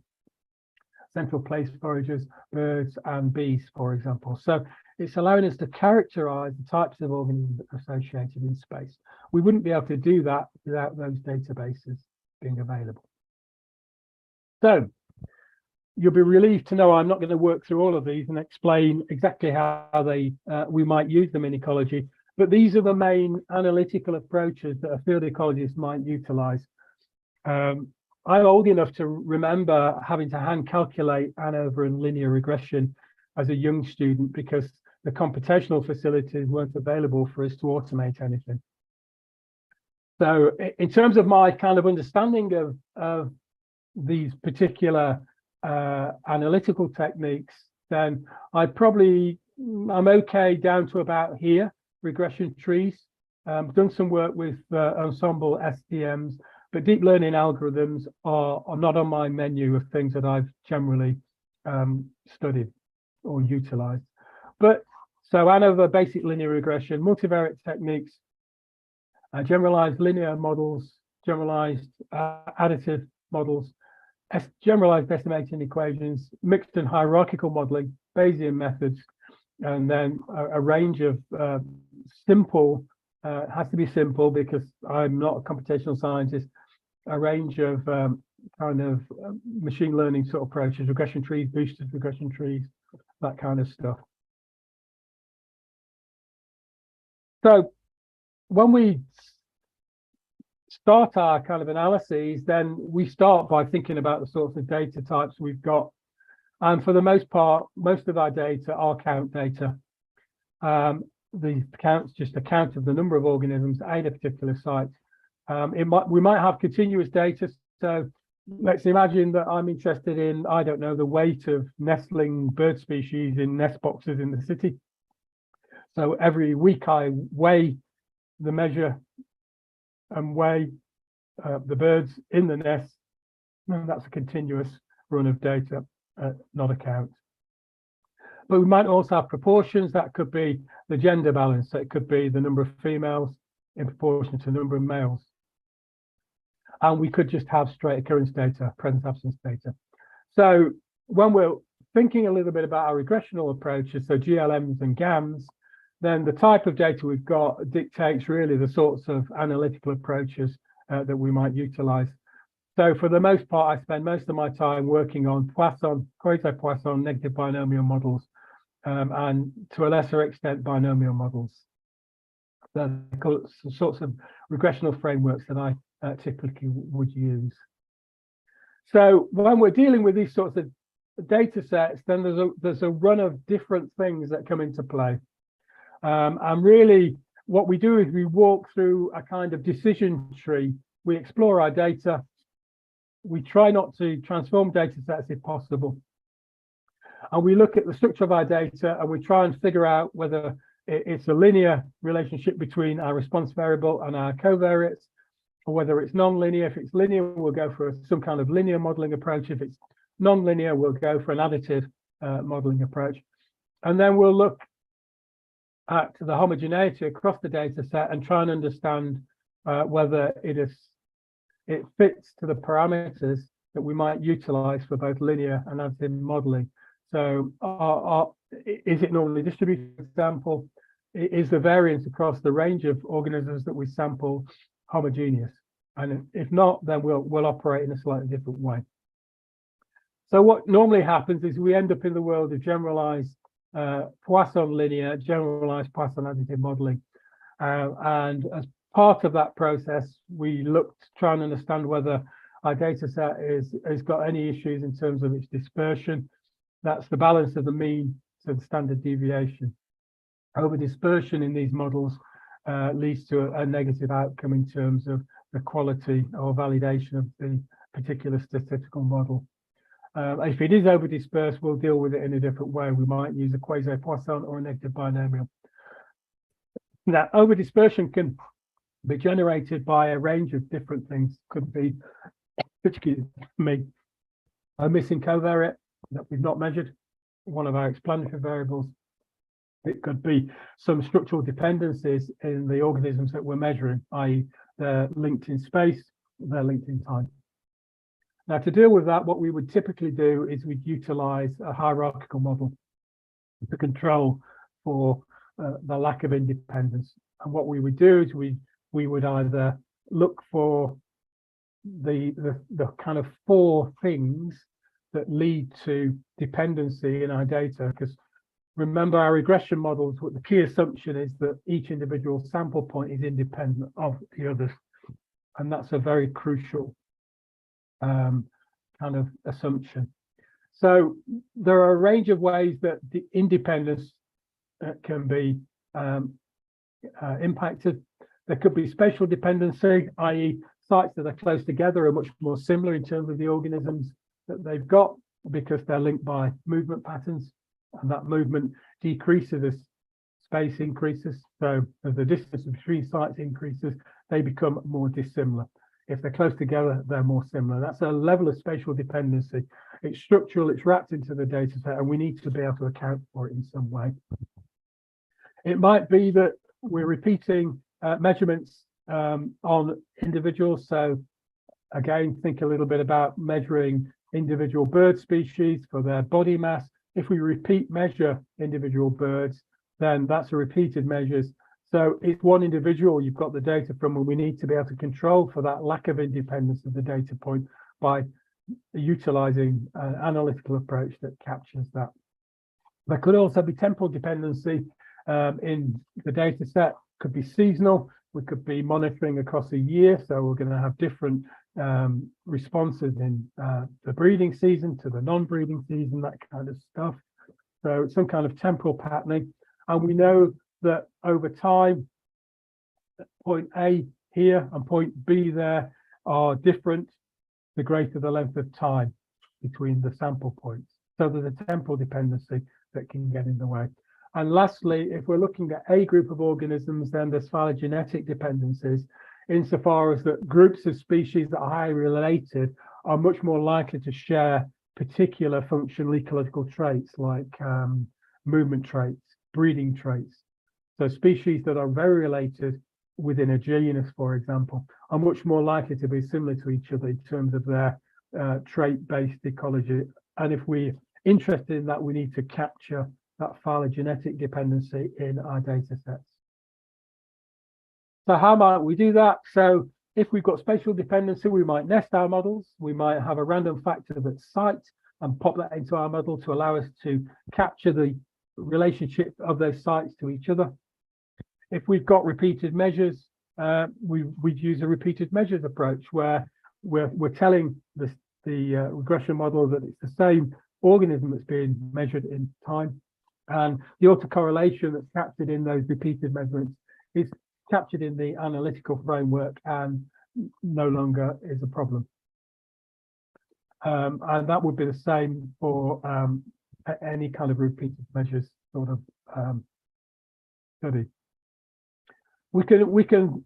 Central place foragers, birds and bees, for example. So it's allowing us to characterize the types of organisms associated in space. We wouldn't be able to do that without those databases being available. So you'll be relieved to know I'm not going to work through all of these and explain exactly how we might use them in ecology, but these are the main analytical approaches that a field ecologist might utilize. I'm old enough to remember having to hand calculate ANOVA and linear regression as a young student because the computational facilities weren't available for us to automate anything. So in terms of my kind of understanding of these particular analytical techniques, then I'm okay down to about here, regression trees. Done some work with ensemble SDMs, but deep learning algorithms are not on my menu of things that I've generally studied or utilized. But so ANOVA, basic linear regression, multivariate techniques, generalized linear models, generalized additive models, generalized estimating equations, mixed and hierarchical modeling, Bayesian methods, and then a range of simple, has to be simple because I'm not a computational scientist, a range of kind of machine learning sort of approaches, regression trees, boosted regression trees, that kind of stuff. So when we start our kind of analyses, then we start by thinking about the sorts of data types we've got. And for the most part, most of our data are count data. The count's just a count of the number of organisms at a particular site. We might have continuous data. So let's imagine that I'm interested in, I don't know, the weight of nestling bird species in nest boxes in the city. So every week I weigh the measure and weigh the birds in the nest. And that's a continuous run of data, not a count. But we might also have proportions. That could be the gender balance. So it could be the number of females in proportion to the number of males. And we could just have straight occurrence data, presence absence data. So when we're thinking a little bit about our regressional approaches, so GLMs and GAMs, then the type of data we've got dictates really the sorts of analytical approaches that we might utilize. So for the most part, I spend most of my time working on Poisson, quasi-Poisson negative binomial models, and to a lesser extent, binomial models. The sorts of regressional frameworks that I typically would use. So when we're dealing with these sorts of data sets, then there's a run of different things that come into play. And really what we do is we walk through a kind of decision tree. We explore our data. We try not to transform data sets if possible. And we look at the structure of our data and we try and figure out whether it's a linear relationship between our response variable and our covariates, or whether it's non-linear. If it's linear, we'll go for some kind of linear modeling approach. If it's non-linear, we'll go for an additive modeling approach. And then we'll look at the homogeneity across the data set and try and understand whether it fits to the parameters that we might utilize for both linear and additive modeling. So is it normally distributed, for example? Is the variance across the range of organisms that we sample homogeneous? And if not, then we'll operate in a slightly different way. So what normally happens is we end up in the world of generalized Poisson linear, generalized Poisson additive modeling. And as part of that process, we looked to try and understand whether our data set has got any issues in terms of its dispersion. That's the balance of the mean to the standard deviation. Over dispersion in these models leads to a negative outcome in terms of the quality or validation of the particular statistical model. If it is over dispersed, we'll deal with it in a different way. We might use a quasi-Poisson or a negative binomial. Now, over dispersion can be generated by a range of different things. Could be, particularly me, a missing covariate that we've not measured, one of our explanatory variables. It could be some structural dependencies in the organisms that we're measuring, i.e. they're linked in space, they're linked in time. Now, to deal with that, what we would typically do is we'd utilize a hierarchical model to control for the lack of independence. And what we would do is we would either look for the kind of four things that lead to dependency in our data, because remember, our regression models, what the key assumption is that each individual sample point is independent of the others. And that's a very crucial kind of assumption. So there are a range of ways that the independence can be impacted. There could be spatial dependency, i.e. sites that are close together are much more similar in terms of the organisms that they've got because they're linked by movement patterns, and that movement decreases as space increases. So as the distance between sites increases, they become more dissimilar. If they're close together, they're more similar. That's a level of spatial dependency. It's structural, it's wrapped into the data set, and we need to be able to account for it in some way. It might be that we're repeating measurements on individuals. So again, think a little bit about measuring individual bird species for their body mass. If we repeat measure individual birds, then that's a repeated measures. So it's one individual you've got the data from, and we need to be able to control for that lack of independence of the data point by utilizing an analytical approach that captures that. There could also be temporal dependency in the data set, could be seasonal. We could be monitoring across a year. So we're going to have different responses in the breeding season to the non-breeding season, that kind of stuff. So some kind of temporal patterning. And we know that over time, point A here and point B there are different the greater the length of time between the sample points. So there's a temporal dependency that can get in the way. And lastly, if we're looking at a group of organisms, then there's phylogenetic dependencies, insofar as that groups of species that are highly related are much more likely to share particular functional ecological traits like movement traits, breeding traits. So species that are very related within a genus, for example, are much more likely to be similar to each other in terms of their trait-based ecology. And if we're interested in that, we need to capture that phylogenetic dependency in our data sets. So how might we do that? So if we've got spatial dependency, we might nest our models. We might have a random factor that's site and pop that into our model to allow us to capture the relationship of those sites to each other. If we've got repeated measures, we'd use a repeated measures approach where we're telling the regression model that it's the same organism that's being measured in time, and the autocorrelation that's captured in those repeated measurements is captured in the analytical framework and no longer is a problem. And that would be the same for any kind of repeated measures sort of study. We can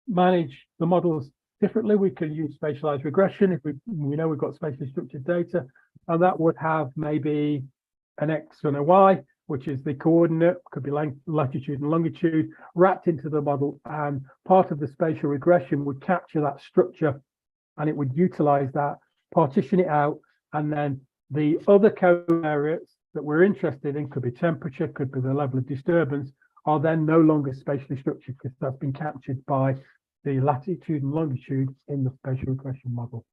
manage the models differently. We can use spatialized regression if we know we've got spatially structured data, and that would have maybe an X and a Y, which is the coordinate, could be latitude and longitude, wrapped into the model, and part of the spatial regression would capture that structure and it would utilize that, partition it out, and then the other covariates that we're interested in, could be temperature, could be the level of disturbance, are then no longer spatially structured because that's been captured by the latitude and longitude in the spatial regression model.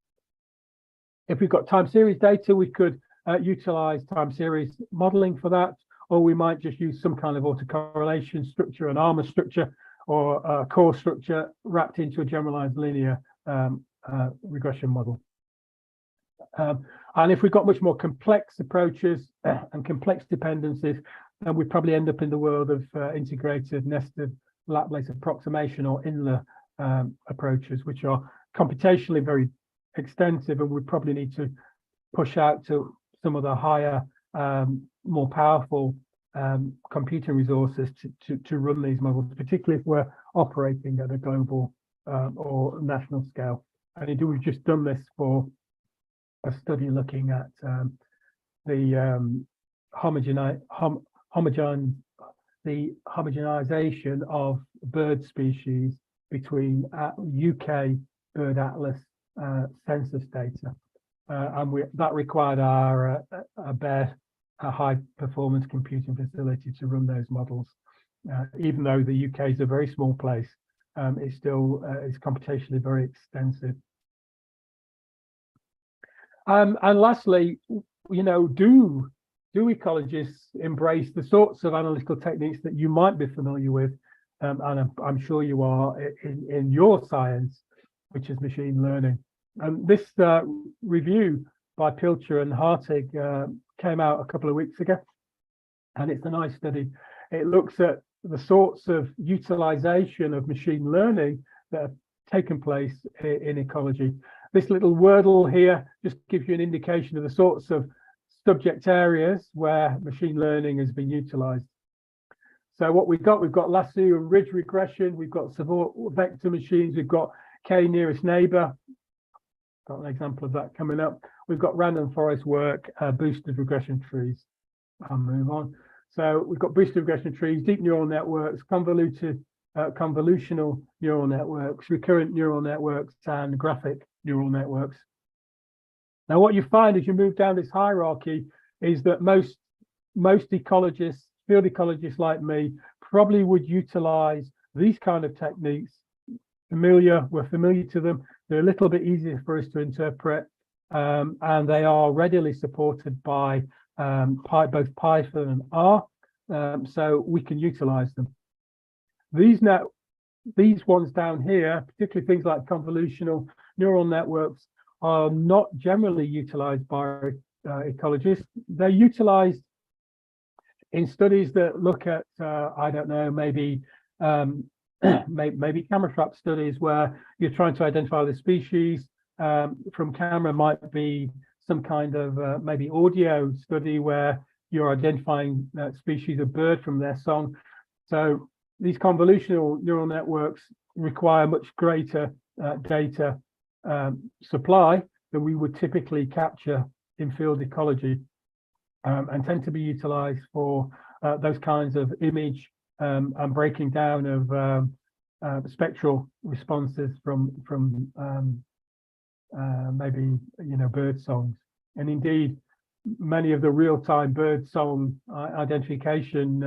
If we've got time series data, we could utilize time series modeling for that, or we might just use some kind of autocorrelation structure, an armor structure, or a core structure wrapped into a generalized linear regression model. And if we've got much more complex approaches and complex dependencies, then we probably end up in the world of integrated nested lap-based approximation or INLA approaches, which are computationally very extensive, and we probably need to push out to some of the higher, more powerful computing resources to run these models, particularly if we're operating at a global or national scale. And indeed, we've just done this for a study looking at the homogenization of bird species between UK Bird Atlas census data, and that required our a high performance computing facility to run those models. Even though the UK is a very small place, it still is computationally very extensive. And lastly, you know, do ecologists embrace the sorts of analytical techniques that you might be familiar with, and I'm sure you are in your science, which is machine learning. And this review by Pilcher and Hartig came out a couple of weeks ago, and it's a nice study. It looks at the sorts of utilization of machine learning that have taken place in ecology. This little wordle here just gives you an indication of the sorts of subject areas where machine learning has been utilized. So what we've got lasso and ridge regression, we've got support vector machines, we've got K nearest neighbor. Got an example of that coming up. We've got random forest work, boosted regression trees. I'll move on. So we've got boosted regression trees, deep neural networks, convolutional neural networks, recurrent neural networks, and graphic neural networks. Now, what you find as you move down this hierarchy is that most ecologists, field ecologists like me, probably would utilize these kind of techniques. We're familiar to them. They're a little bit easier for us to interpret, and they are readily supported by both Python and R, so we can utilize them. These ones down here, particularly things like convolutional neural networks, are not generally utilized by ecologists. They're utilized in studies that look at, I don't know, maybe camera trap studies where you're trying to identify the species. From camera might be some kind of maybe audio study where you're identifying species of bird from their song. So these convolutional neural networks require much greater data supply than we would typically capture in field ecology, and tend to be utilized for those kinds of image and breaking down of spectral responses from maybe bird songs. And indeed, many of the real-time bird song identification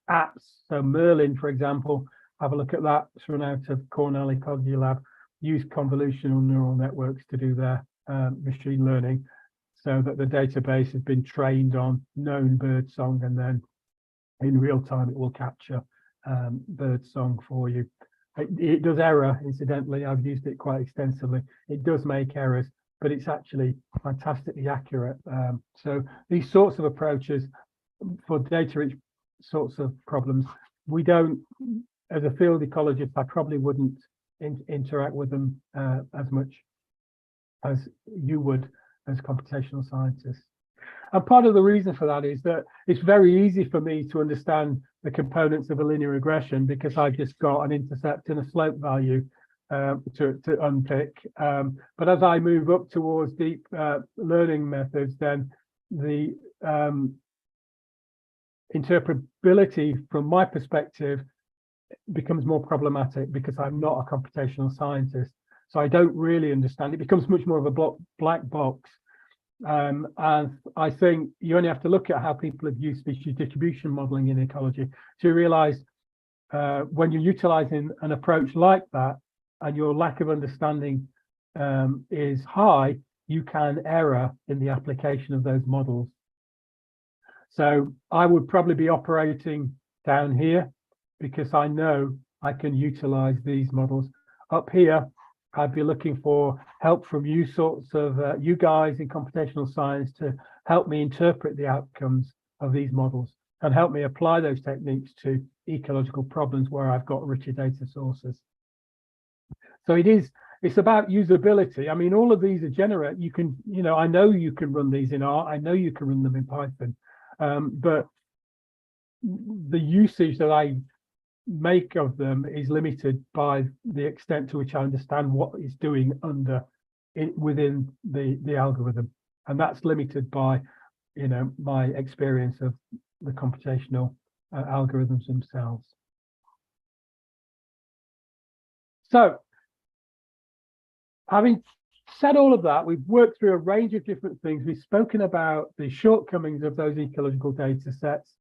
apps. So Merlin, for example, have a look at that. It's run out of Cornell Ecology Lab, use convolutional neural networks to do their machine learning, so that the database has been trained on known bird song, and then in real time it will capture bird song for you. It does error, incidentally. I've used it quite extensively. It does make errors, but it's actually fantastically accurate. So these sorts of approaches for data-rich sorts of problems, we don't, as a field ecologist, I probably wouldn't interact with them as much as you would as computational scientists. And part of the reason for that is that it's very easy for me to understand the components of a linear regression, because I've just got an intercept and a slope value to unpick. But as I move up towards deep learning methods, then the interpretability from my perspective becomes more problematic, because I'm not a computational scientist. So I don't really understand. It becomes much more of a black box. And I think you only have to look at how people have used species distribution modeling in ecology to realize when you're utilizing an approach like that and your lack of understanding is high, you can error in the application of those models. So I would probably be operating down here, because I know I can utilize these models. Up here, I'd be looking for help from you sorts of you guys in computational science to help me interpret the outcomes of these models and help me apply those techniques to ecological problems where I've got richer data sources. So it's about usability. I mean, all of these are generate. You can, I know you can run these in R. I know you can run them in Python, but the usage that I make of them is limited by the extent to which I understand what it's doing within the algorithm, and that's limited by my experience of the computational algorithms themselves. So having said all of that, we've worked through a range of different things. We've spoken about the shortcomings of those ecological data sets,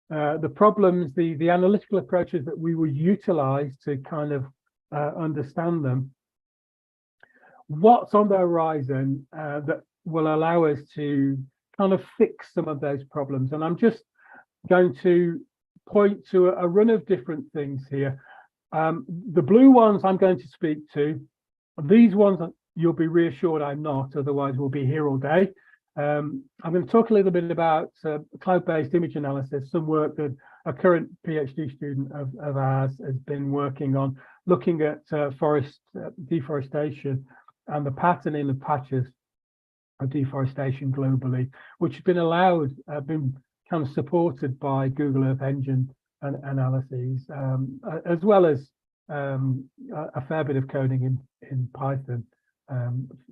the problems, the analytical approaches that we would utilize to kind of understand them. What's on the horizon that will allow us to kind of fix some of those problems? And I'm just going to point to a run of different things here. The blue ones I'm going to speak to. These ones you'll be reassured I'm not, otherwise we'll be here all day. I'm going to talk a little bit about cloud-based image analysis, some work that a current PhD student of ours has been working on, looking at forest deforestation and the patterning of patches of deforestation globally, which has been kind of supported by Google Earth Engine analyses, as well as a fair bit of coding in Python,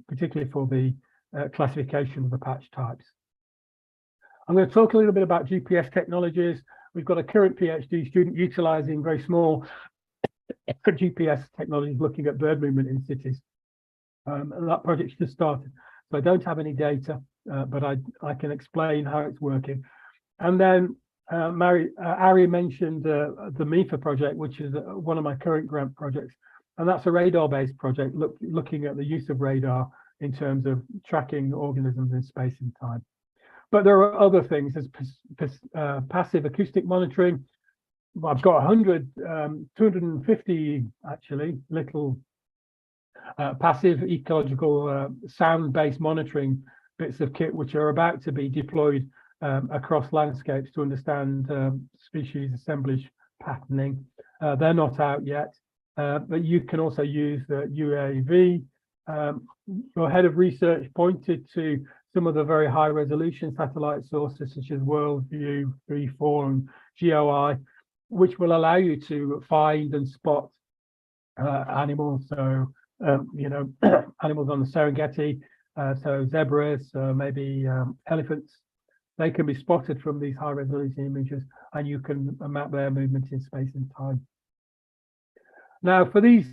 particularly for the classification of the patch types. I'm going to talk a little bit about GPS technologies. We've got a current PhD student utilizing very small GPS technologies, looking at bird movement in cities. And that project's just started, so I don't have any data, but I can explain how it's working. And then Arie mentioned the MEFA project, which is one of my current grant projects, and that's a radar-based project looking at the use of radar in terms of tracking organisms in space and time. But there are other things, as passive acoustic monitoring. I've got 250 actually little passive ecological sound-based monitoring bits of kit, which are about to be deployed across landscapes to understand species assemblage patterning. They're not out yet, but you can also use the UAV. Your head of research pointed to some of the very high resolution satellite sources such as WorldView 3, 4 and GOI, which will allow you to find and spot animals. So animals on the Serengeti, so zebras, maybe elephants. They can be spotted from these high resolution images, and you can map their movement in space and time. Now, for these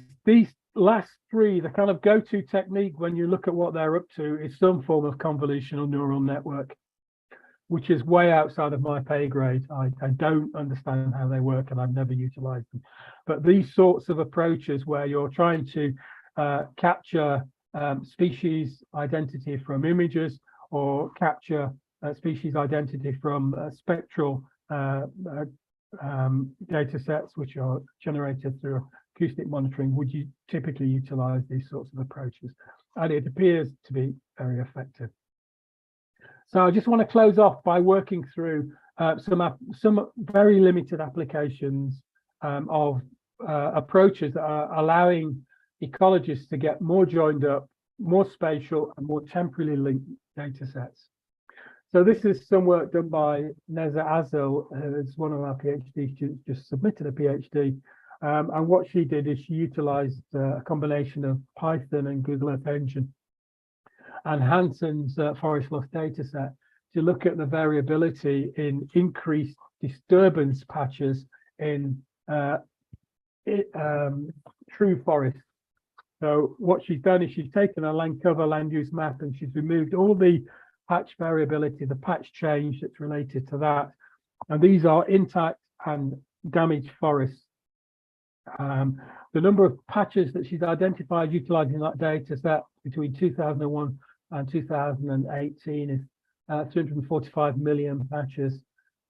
last three, the kind of go-to technique when you look at what they're up to is some form of convolutional neural network. which is way outside of my pay grade. I don't understand how they work, and I've never utilized them. But these sorts of approaches where you're trying to capture species identity from images, or capture species identity from spectral data sets, which are generated through acoustic monitoring, would you typically utilize these sorts of approaches? And it appears to be very effective. So I just want to close off by working through some very limited applications of approaches that are allowing ecologists to get more joined up, more spatial and more temporally linked data sets. So this is some work done by Neza Azil, who is one of our PhD students, just submitted a PhD. And what she did is she utilized a combination of Python and Google Earth Engine and Hansen's forest loss data set to look at the variability in increased disturbance patches in true forest. So what she's done is she's taken a land cover land use map and she's removed all the patch variability, the patch change that's related to that. And these are intact and damaged forests. The number of patches that she's identified utilizing that data set between 2001 and 2018 is 245 million patches.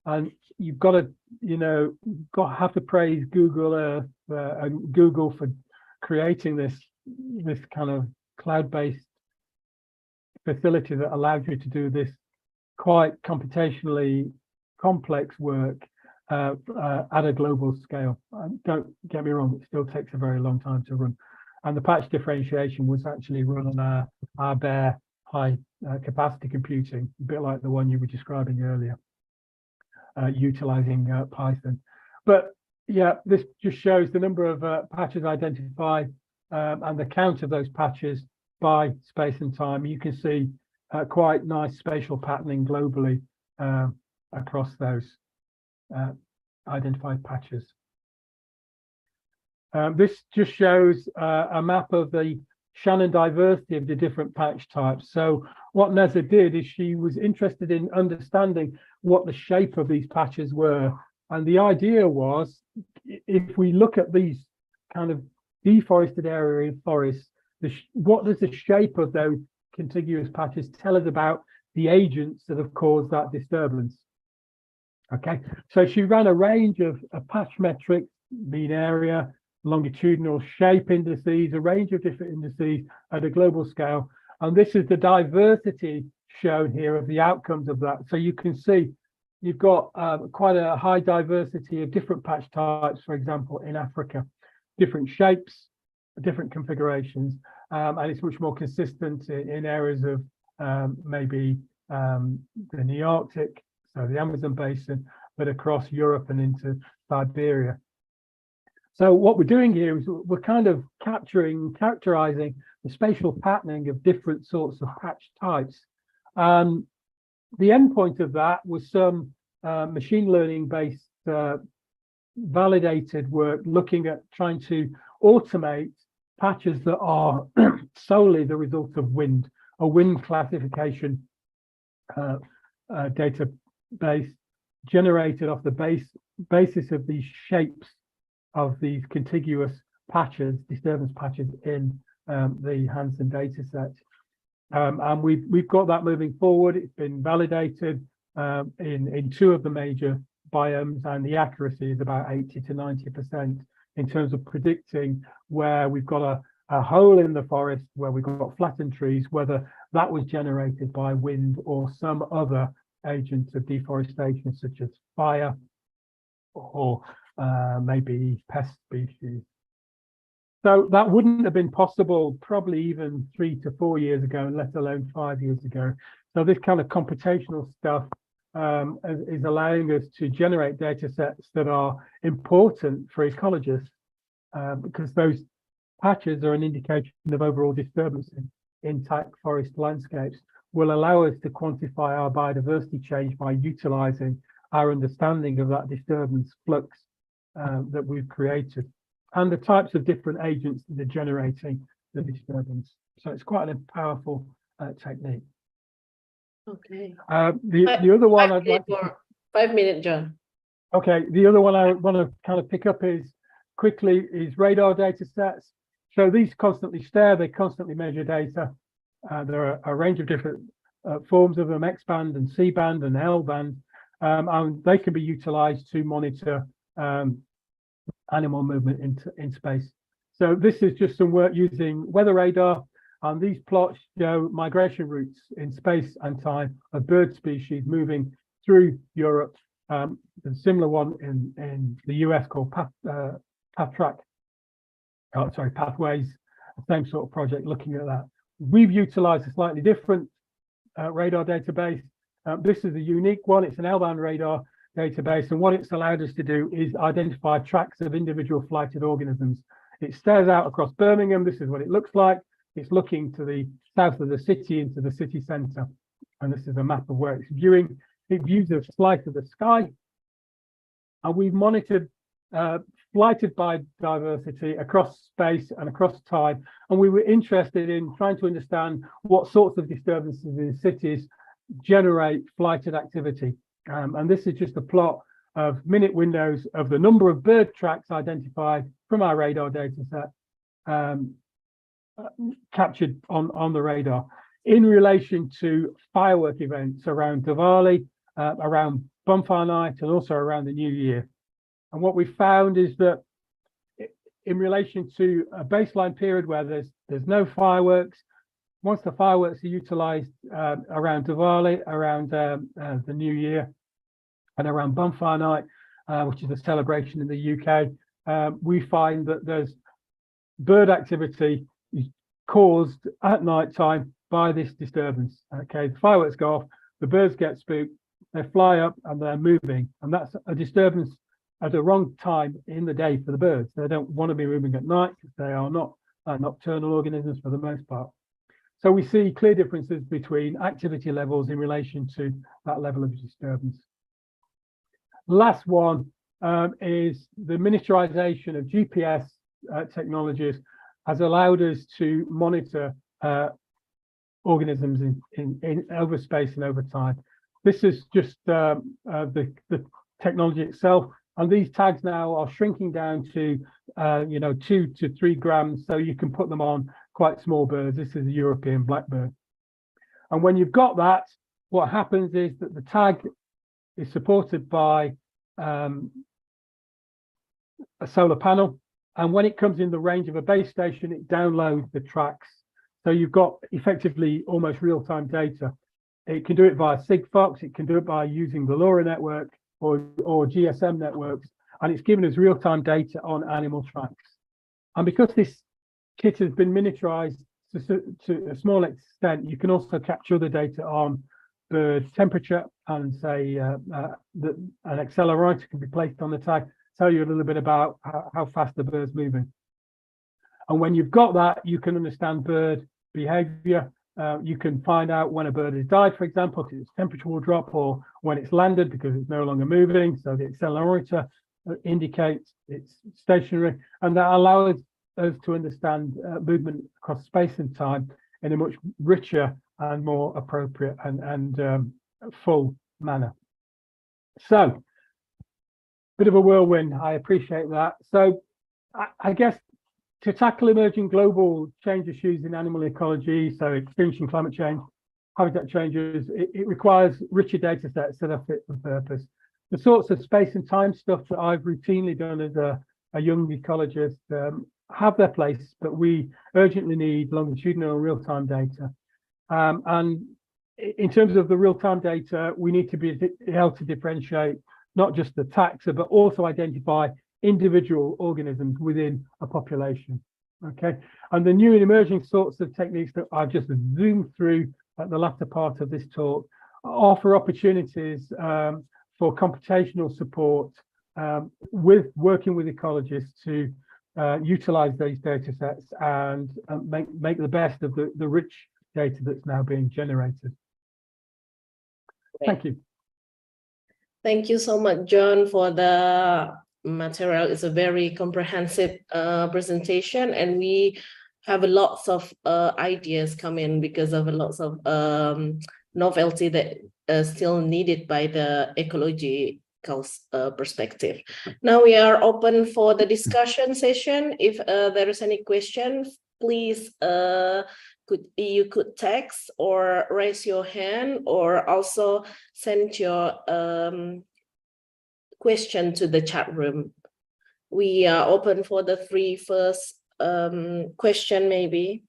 And you've got to, have to praise Google Earth and Google for creating this kind of cloud-based facility that allows you to do this quite computationally complex work at a global scale. Don't get me wrong, it still takes a very long time to run. And the patch differentiation was actually run on our bare high capacity computing, a bit like the one you were describing earlier, utilizing Python. But yeah, this just shows the number of patches identified and the count of those patches by space and time. You can see quite nice spatial patterning globally across those identified patches. This just shows a map of the Shannon diversity of the different patch types. So what Neza did is she was interested in understanding what the shape of these patches were. And the idea was, if we look at these kind of deforested area forests, what does the shape of those contiguous patches tell us about the agents that have caused that disturbance? Okay, so she ran a range of patch metrics, mean area, longitudinal shape indices, a range of different indices at a global scale. And this is the diversity shown here of the outcomes of that. So you can see you've got quite a high diversity of different patch types, for example, in Africa, different shapes, different configurations, and it's much more consistent in areas of maybe the Nearctic, so the Amazon basin, but across Europe and into Siberia. So what we're doing here is we're kind of characterizing the spatial patterning of different sorts of patch types. The endpoint of that was some machine learning based validated work looking at trying to automate patches that are solely the result of wind, a wind classification database generated off the basis of these shapes of these contiguous patches, disturbance patches in the Hansen data set. And we've got that moving forward. It's been validated in 2 of the major biomes, and the accuracy is about 80 to 90% in terms of predicting where we've got a hole in the forest, where we've got flattened trees, whether that was generated by wind or some other agent of deforestation, such as fire or maybe pest species. So that wouldn't have been possible probably even 3 to 4 years ago, let alone 5 years ago. So this kind of computational stuff is allowing us to generate data sets that are important for ecologists because those patches are an indication of overall disturbance in intact forest landscapes, will allow us to quantify our biodiversity change by utilizing our understanding of that disturbance flux that we've created and the types of different agents that are generating the disturbance. So it's quite a powerful technique. Okay. The other one I'd like to 5 minutes, John. Okay, the other one I want to kind of pick up is radar data sets. So these constantly stare, they constantly measure data. There are a range of different forms of them, X-band and C-band and L-band, and they can be utilized to monitor animal movement in space. So this is just some work using weather radar, and these plots show migration routes in space and time of bird species moving through Europe. A similar one in the US called Pathways, same sort of project looking at that. We've utilized a slightly different radar database. This is a unique one. It's an L-band radar database, and what it's allowed us to do is identify tracks of individual flighted organisms. It stares out across Birmingham. This is what it looks like. It's looking to the south of the city into the city centre, and this is a map of where it's viewing. It views a slice of the sky, and we've monitored flighted biodiversity across space and across time, and we were interested in trying to understand what sorts of disturbances in cities generate flighted activity. And this is just a plot of minute windows of the number of bird tracks identified from our radar data set captured on the radar in relation to firework events around Diwali, around Bonfire Night, and also around the New Year. And what we found is that in relation to a baseline period where there's no fireworks, once the fireworks are utilized around Diwali, around the New Year, and around Bonfire Night, which is a celebration in the UK, we find that there's bird activity is caused at night time by this disturbance. Okay, the fireworks go off, the birds get spooked, they fly up and they're moving, and that's a disturbance at the wrong time in the day for the birds. They don't want to be moving at night because they are not nocturnal organisms for the most part. So we see clear differences between activity levels in relation to that level of disturbance. Last one is the miniaturization of GPS technologies has allowed us to monitor organisms in over space and over time. This is just the technology itself, and these tags now are shrinking down to 2 to 3 grams, so you can put them on quite small birds. This is a European blackbird. And when you've got that, what happens is that the tag is supported by a solar panel, and when it comes in the range of a base station, it downloads the tracks. So you've got effectively almost real-time data. It can do it via Sigfox, it can do it by using the LoRa network or GSM networks, and it's given us real-time data on animal tracks. And because this kit has been miniaturized to a small extent, you can also capture other data on bird temperature, and say that an accelerometer can be placed on the tag, tell you a little bit about how fast the bird's moving. And when you've got that, you can understand bird behavior. You can find out when a bird has died, for example, because its temperature will drop, or when it's landed because it's no longer moving. So the accelerometer indicates it's stationary, and that allows us to understand movement across space and time in a much richer and more appropriate and full manner. So, bit of a whirlwind, I appreciate that. So I guess to tackle emerging global change issues in animal ecology, so extinction, climate change, habitat changes, it requires richer data sets that are fit for purpose. The sorts of space and time stuff that I've routinely done as a young ecologist have their place, but we urgently need longitudinal real-time data. And in terms of the real-time data, we need to be able to differentiate not just the taxa, but also identify individual organisms within a population. Okay, and the new and emerging sorts of techniques that I've just zoomed through at the latter part of this talk offer opportunities for computational support with working with ecologists to utilize those data sets and make the best of the rich data that's now being generated. Thank you. Thank you so much, John, for the material. It's a very comprehensive presentation, and we have lots of ideas come in because of lots of novelty that still needed by the ecological perspective. Now we are open for the discussion session. If there is any question, please you could text or raise your hand, or also send your question to the chat room. We are open for the first question maybe.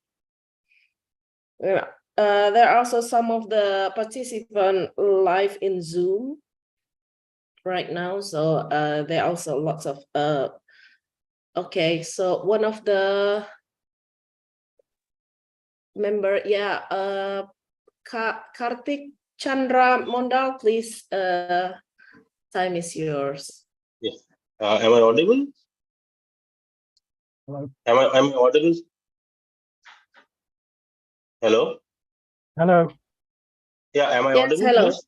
There are also some of the participants live in Zoom right now, so there are also lots of okay, so one of the member, Kartik Chandra Mondal, please, time is yours. Yes. Am I audible? Hello. Am I audible? Hello? Hello. Yeah, am I Yes, audible? hello. Please?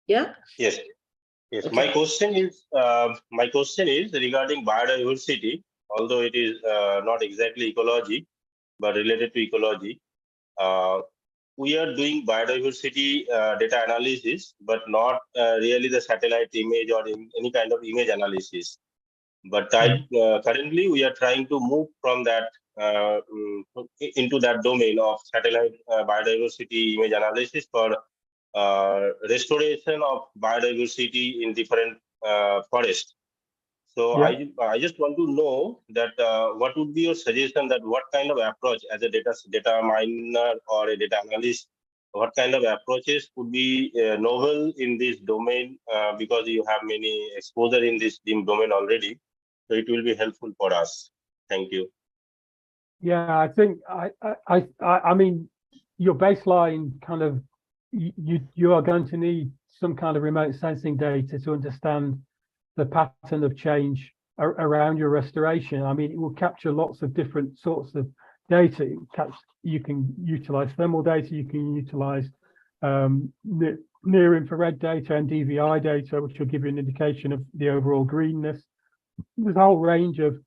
Yeah? Yes. Yes. Okay. My question is regarding biodiversity, although it is not exactly ecology, but related to ecology. We are doing biodiversity data analysis, but not really the satellite image or any kind of image analysis. But currently, we are trying to move from that into that domain of satellite biodiversity image analysis for restoration of biodiversity in different forests. So Yeah. I just want to know that what would be your suggestion, that what kind of approach as a data miner or a data analyst, what kind of approaches would be novel in this domain, because you have many exposure in this domain already. So it will be helpful for us. Thank you. Yeah, I think I mean, your baseline kind of, you are going to need some kind of remote sensing data to understand the pattern of change around your restoration. I mean, it will capture lots of different sorts of data. You can utilize thermal data, you can utilize near infrared data and DVI data, which will give you an indication of the overall greenness. There's a whole range of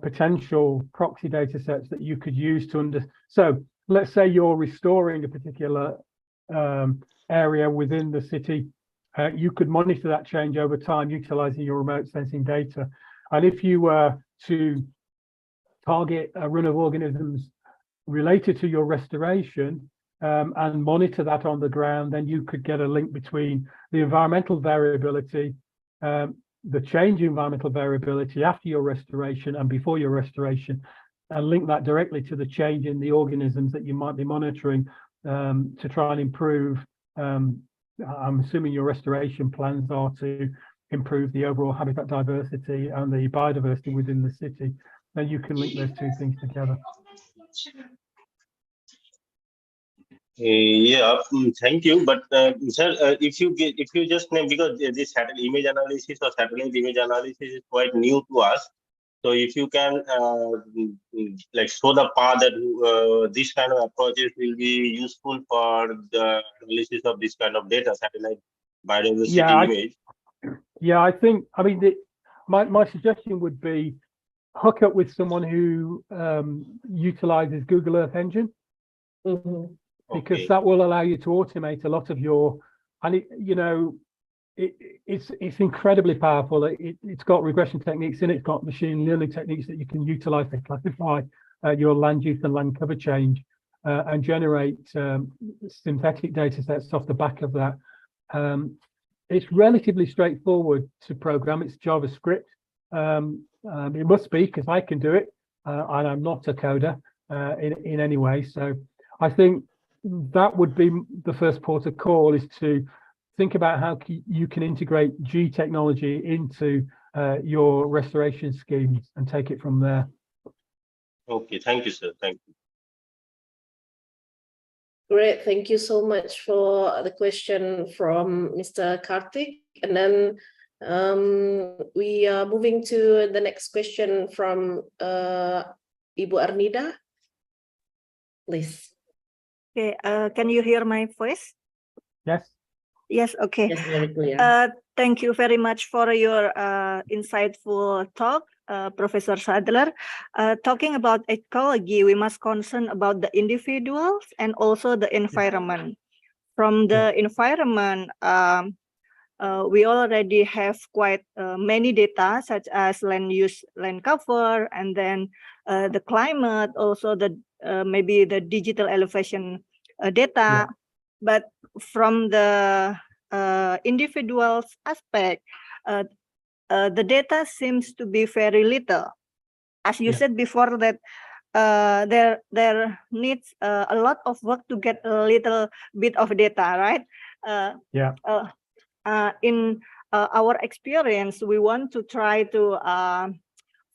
potential proxy data sets that you could use to so let's say you're restoring a particular area within the city. You could monitor that change over time utilizing your remote sensing data. And if you were to target a run of organisms related to your restoration and monitor that on the ground, then you could get a link between the environmental variability, the change in environmental variability after your restoration and before your restoration, and link that directly to the change in the organisms that you might be monitoring to try and improve. I'm assuming your restoration plans are to improve the overall habitat diversity and the biodiversity within the city. Then you can link those two things together. Yeah, thank you. But sir, if you just name, because this satellite image analysis or satellite image analysis is quite new to us. So if you can like show the path that this kind of approaches will be useful for the analysis of this kind of data, satellite biodiversity image. I think, I mean, my suggestion would be hook up with someone who utilizes Google Earth Engine. Mm-hmm. Because that will allow you to automate a lot of your, and it's incredibly powerful. It's got regression techniques in it. It's got machine learning techniques that you can utilize to classify your land use and land cover change and generate synthetic data sets off the back of that. It's relatively straightforward to program. It's JavaScript. It must be, because I can do it, and I'm not a coder in any way. So I think that would be the first port of call, is to think about how you can integrate G technology into your restoration schemes and take it from there. Okay, thank you, sir. Thank you. Great, thank you so much for the question from Mr. Kartik. And then we are moving to the next question from Ibu Arnida. Please. Okay, can you hear my voice? Yes. Yes, okay. Yes, very clear. Thank you very much for your insightful talk. Professor Sadler. Talking about ecology, we must concern about the individuals and also the environment. From the environment, we already have quite many data, such as land use, land cover, and then the climate, also the maybe the digital elevation data. But from the individuals aspect, the data seems to be very little. As you said before, that there needs a lot of work to get a little bit of data, right? In our experience, we want to try to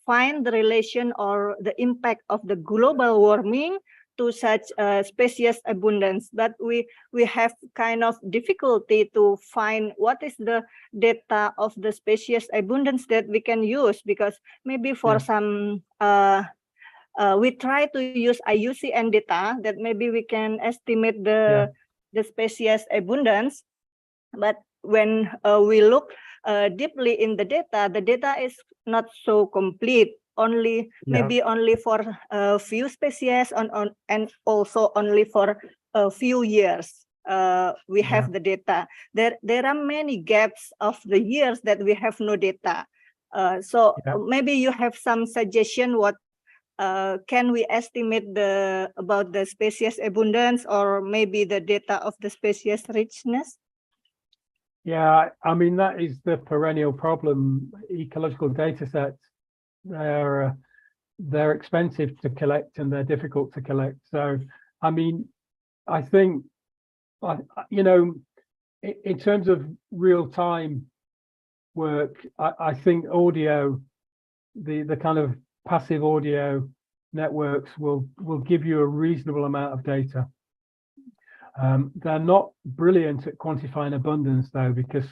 find the relation or the impact of the global warming to such species abundance, but we have kind of difficulty to find what is the data of the species abundance that we can use, because maybe for some we try to use IUCN data that maybe we can estimate the species abundance, but when we look deeply in the data is not so complete. Only maybe only for a few species and also only for a few years we have the data. There are many gaps of the years that we have no data. So maybe you have some suggestion what can we estimate about the species abundance, or maybe the data of the species richness? Yeah, I mean, that is the perennial problem. Ecological data sets, they're expensive to collect and they're difficult to collect. So, I mean, I think, you know, in terms of real-time work, I think audio, the kind of passive audio networks will give you a reasonable amount of data. They're not brilliant at quantifying abundance, though, because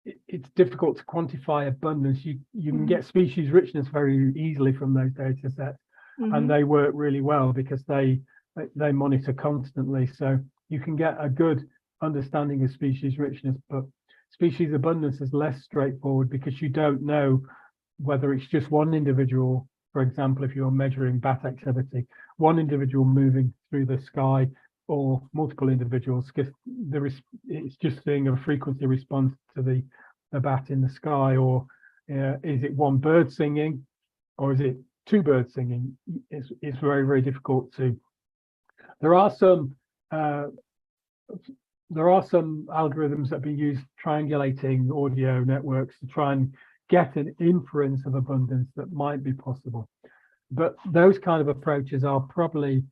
it's difficult to quantify abundance. You can get species richness very easily from those data sets, and they work really well because they monitor constantly. So you can get a good understanding of species richness, but species abundance is less straightforward because you don't know whether it's just one individual. For example, if you're measuring bat activity, one individual moving through the sky, or multiple individuals, because it's just seeing a frequency response to the bat in the sky, or is it one bird singing, or is it two birds singing? It's very, very difficult to. There are some algorithms that have been used triangulating audio networks to try and get an inference of abundance that might be possible, but those kind of approaches are probably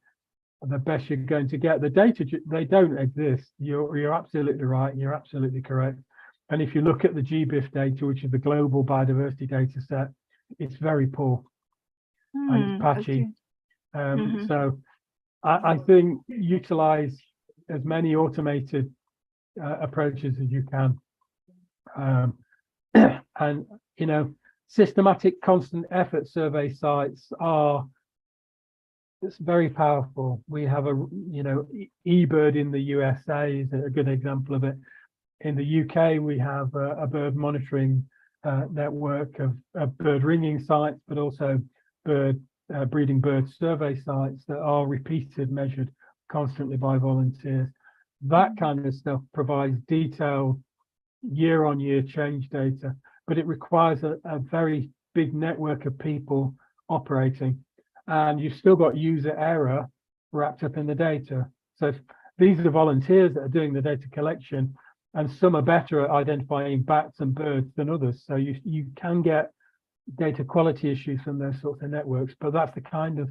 the best you're going to get. The data, they don't exist. You're absolutely right. You're absolutely correct. And if you look at the GBIF data, which is the global biodiversity data set, it's very poor and it's patchy. So I think utilize as many automated approaches as you can. And, you know, systematic constant effort survey sites it's very powerful. We have eBird in the USA is a good example of it. In the UK, we have a bird monitoring network of bird ringing sites, but also breeding bird survey sites that are repeated, measured constantly by volunteers. That kind of stuff provides detailed year-on-year change data, but it requires a very big network of people operating. And you've still got user error wrapped up in the data. So these are volunteers that are doing the data collection, and some are better at identifying bats and birds than others. So you can get data quality issues from those sorts of networks, but that's the kind of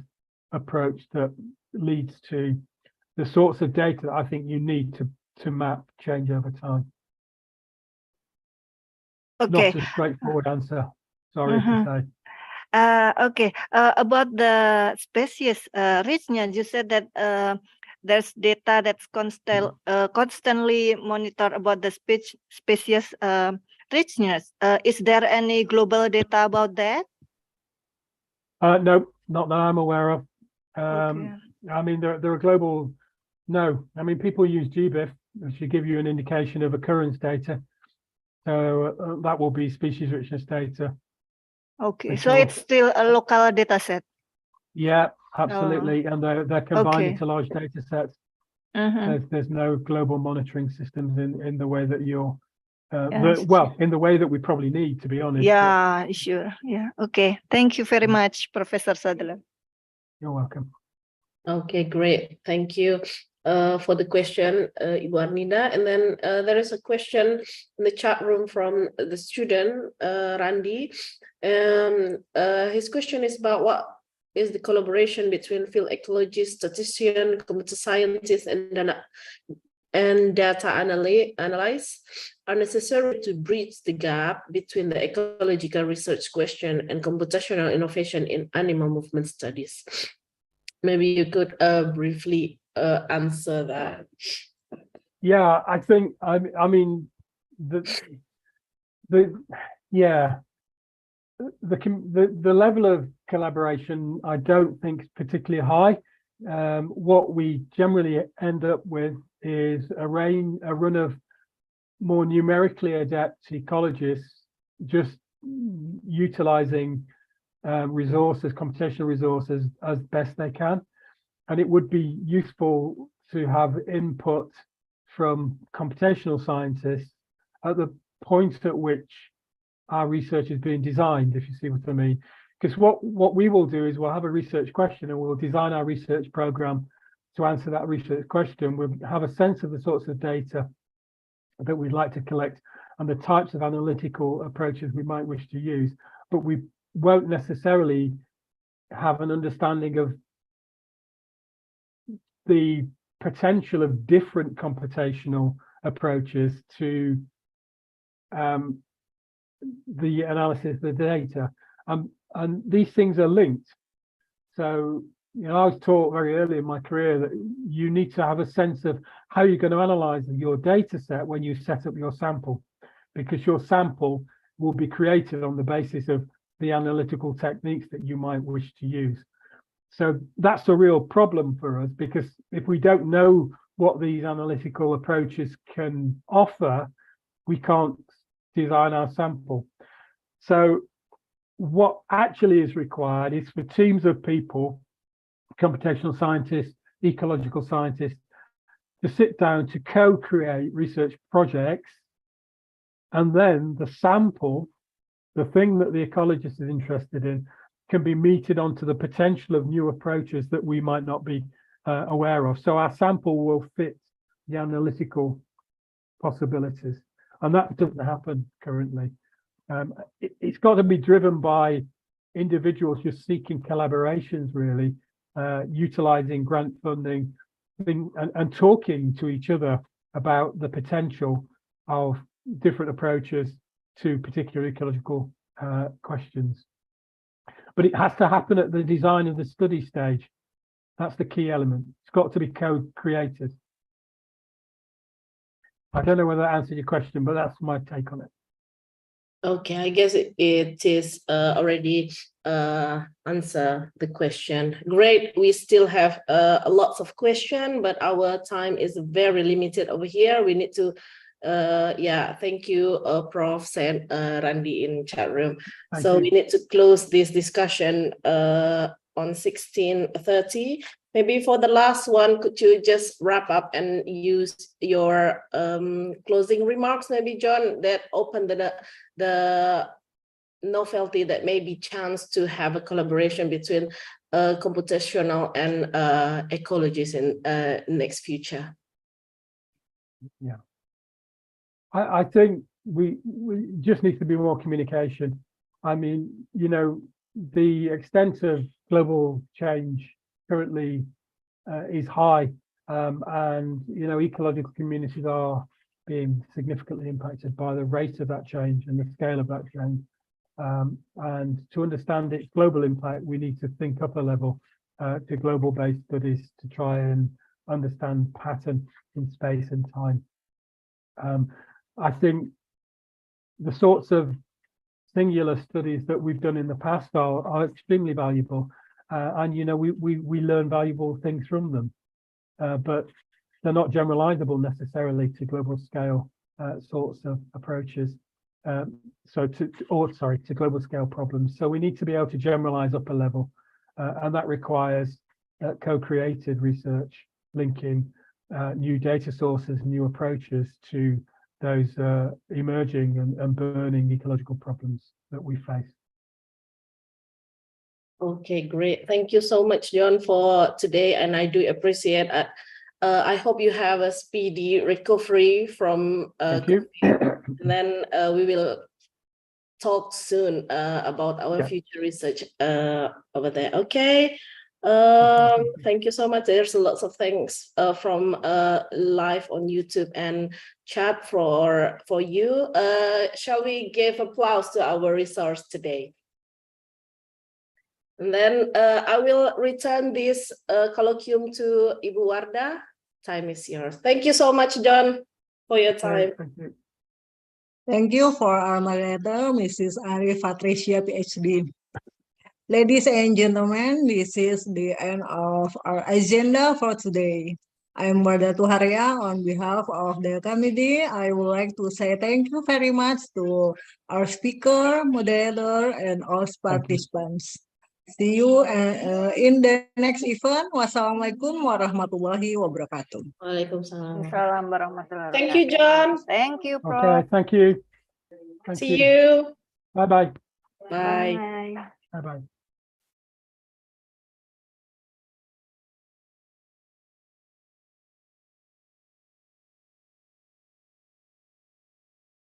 approach that leads to the sorts of data that I think you need to map change over time. Okay. Not a straightforward answer, sorry to say. Okay, about the species richness, you said that there's data that's constantly monitored about the species richness. Is there any global data about that? No, not that I'm aware of. Okay. I mean, there are global. No, I mean, people use GBIF, which should give you an indication of occurrence data. So that will be species richness data. Okay, Which so will- it's still a local data set. Yeah, absolutely. And they're Okay. combined into large data sets. Mhm. There's no global monitoring systems in the way that you're, Yes. well, in the way that we probably need, to be honest. Yeah, sure. Yeah. Okay. Thank you very much, Professor Sadler. You're welcome. Okay, great. Thank you for the question, Ibu Arnida. And then there is a question in the chat room from the student, Randy. His question is about what is the collaboration between field ecologists, statistician, computer scientists, and data analysts are necessary to bridge the gap between the ecological research question and computational innovation in animal movement studies. Maybe you could briefly answer that. Yeah, I think I mean the level of collaboration I don't think is particularly high. What we generally end up with is a run of more numerically adept ecologists just utilizing resources, computational resources as best they can. And it would be useful to have input from computational scientists at the point at which our research is being designed, if you see what I mean. Because what we will do is we'll have a research question and we'll design our research program to answer that research question. We'll have a sense of the sorts of data that we'd like to collect and the types of analytical approaches we might wish to use, but we won't necessarily have an understanding of the potential of different computational approaches to the analysis of the data. And these things are linked. So, you know, I was taught very early in my career that you need to have a sense of how you're going to analyze your data set when you set up your sample, because your sample will be created on the basis of the analytical techniques that you might wish to use. So that's a real problem for us, because if we don't know what these analytical approaches can offer, we can't design our sample. So what actually is required is for teams of people, computational scientists, ecological scientists, to sit down to co-create research projects, and then the sample, the thing that the ecologist is interested in, can be meted onto the potential of new approaches that we might not be aware of. So our sample will fit the analytical possibilities, and that doesn't happen currently. It's got to be driven by individuals just seeking collaborations, really, utilizing grant funding and talking to each other about the potential of different approaches to particular ecological questions. But it has to happen at the design of the study stage. That's the key element. It's got to be co-created. I don't know whether that answered your question, but that's my take on it. Okay, I guess it is already answer the question. Great, we still have lots of questions, but our time is very limited over here. We need to, thank you, Prof. and Randy in chat room. So we need to close this discussion on 16:30. Maybe for the last one, could you just wrap up and use your closing remarks, maybe, John, that open the novelty that may be chance to have a collaboration between computational and ecologists in next future? Yeah, I think we just need to be more communication. I mean, you know, the extent of global change currently is high, and you know, ecological communities are being significantly impacted by the rate of that change and the scale of that change. And to understand its global impact, we need to think up a level to global-based studies to try and understand pattern in space and time. I think the sorts of singular studies that we've done in the past are extremely valuable, and you know, we learn valuable things from them, but they're not generalizable necessarily to global scale sorts of approaches. to global scale problems. So we need to be able to generalize up a level, and that requires co-created research, linking new data sources, new approaches to those emerging and burning ecological problems that we face. Okay, great. Thank you so much, John, for today, and I do appreciate it. I hope you have a speedy recovery from Thank you. and then we will talk soon about our future research over there. Okay. Thank you so much. There's lots of things from live on YouTube and chat for you. Shall we give applause to our resource today? And then I will return this colloquium to Ibu Warda. Time is yours. Thank you so much, John, for your time. Thank you. Thank you for our moderator, Mrs. Arie Vatresia, PhD. Ladies and gentlemen, this is the end of our agenda for today. I'm Warda Tuharea. On behalf of the committee, I would like to say thank you very much to our speaker, moderator, and all participants. See you in the next event. Wassalamualaikum warahmatullahi wabarakatuh. Waalaikumsalam. Assalamualaikum warahmatullahi wabarakatuh. Thank you, John. Thank you, Prof. Okay, thank you. See you. Bye-bye. Bye. Bye. Bye-bye.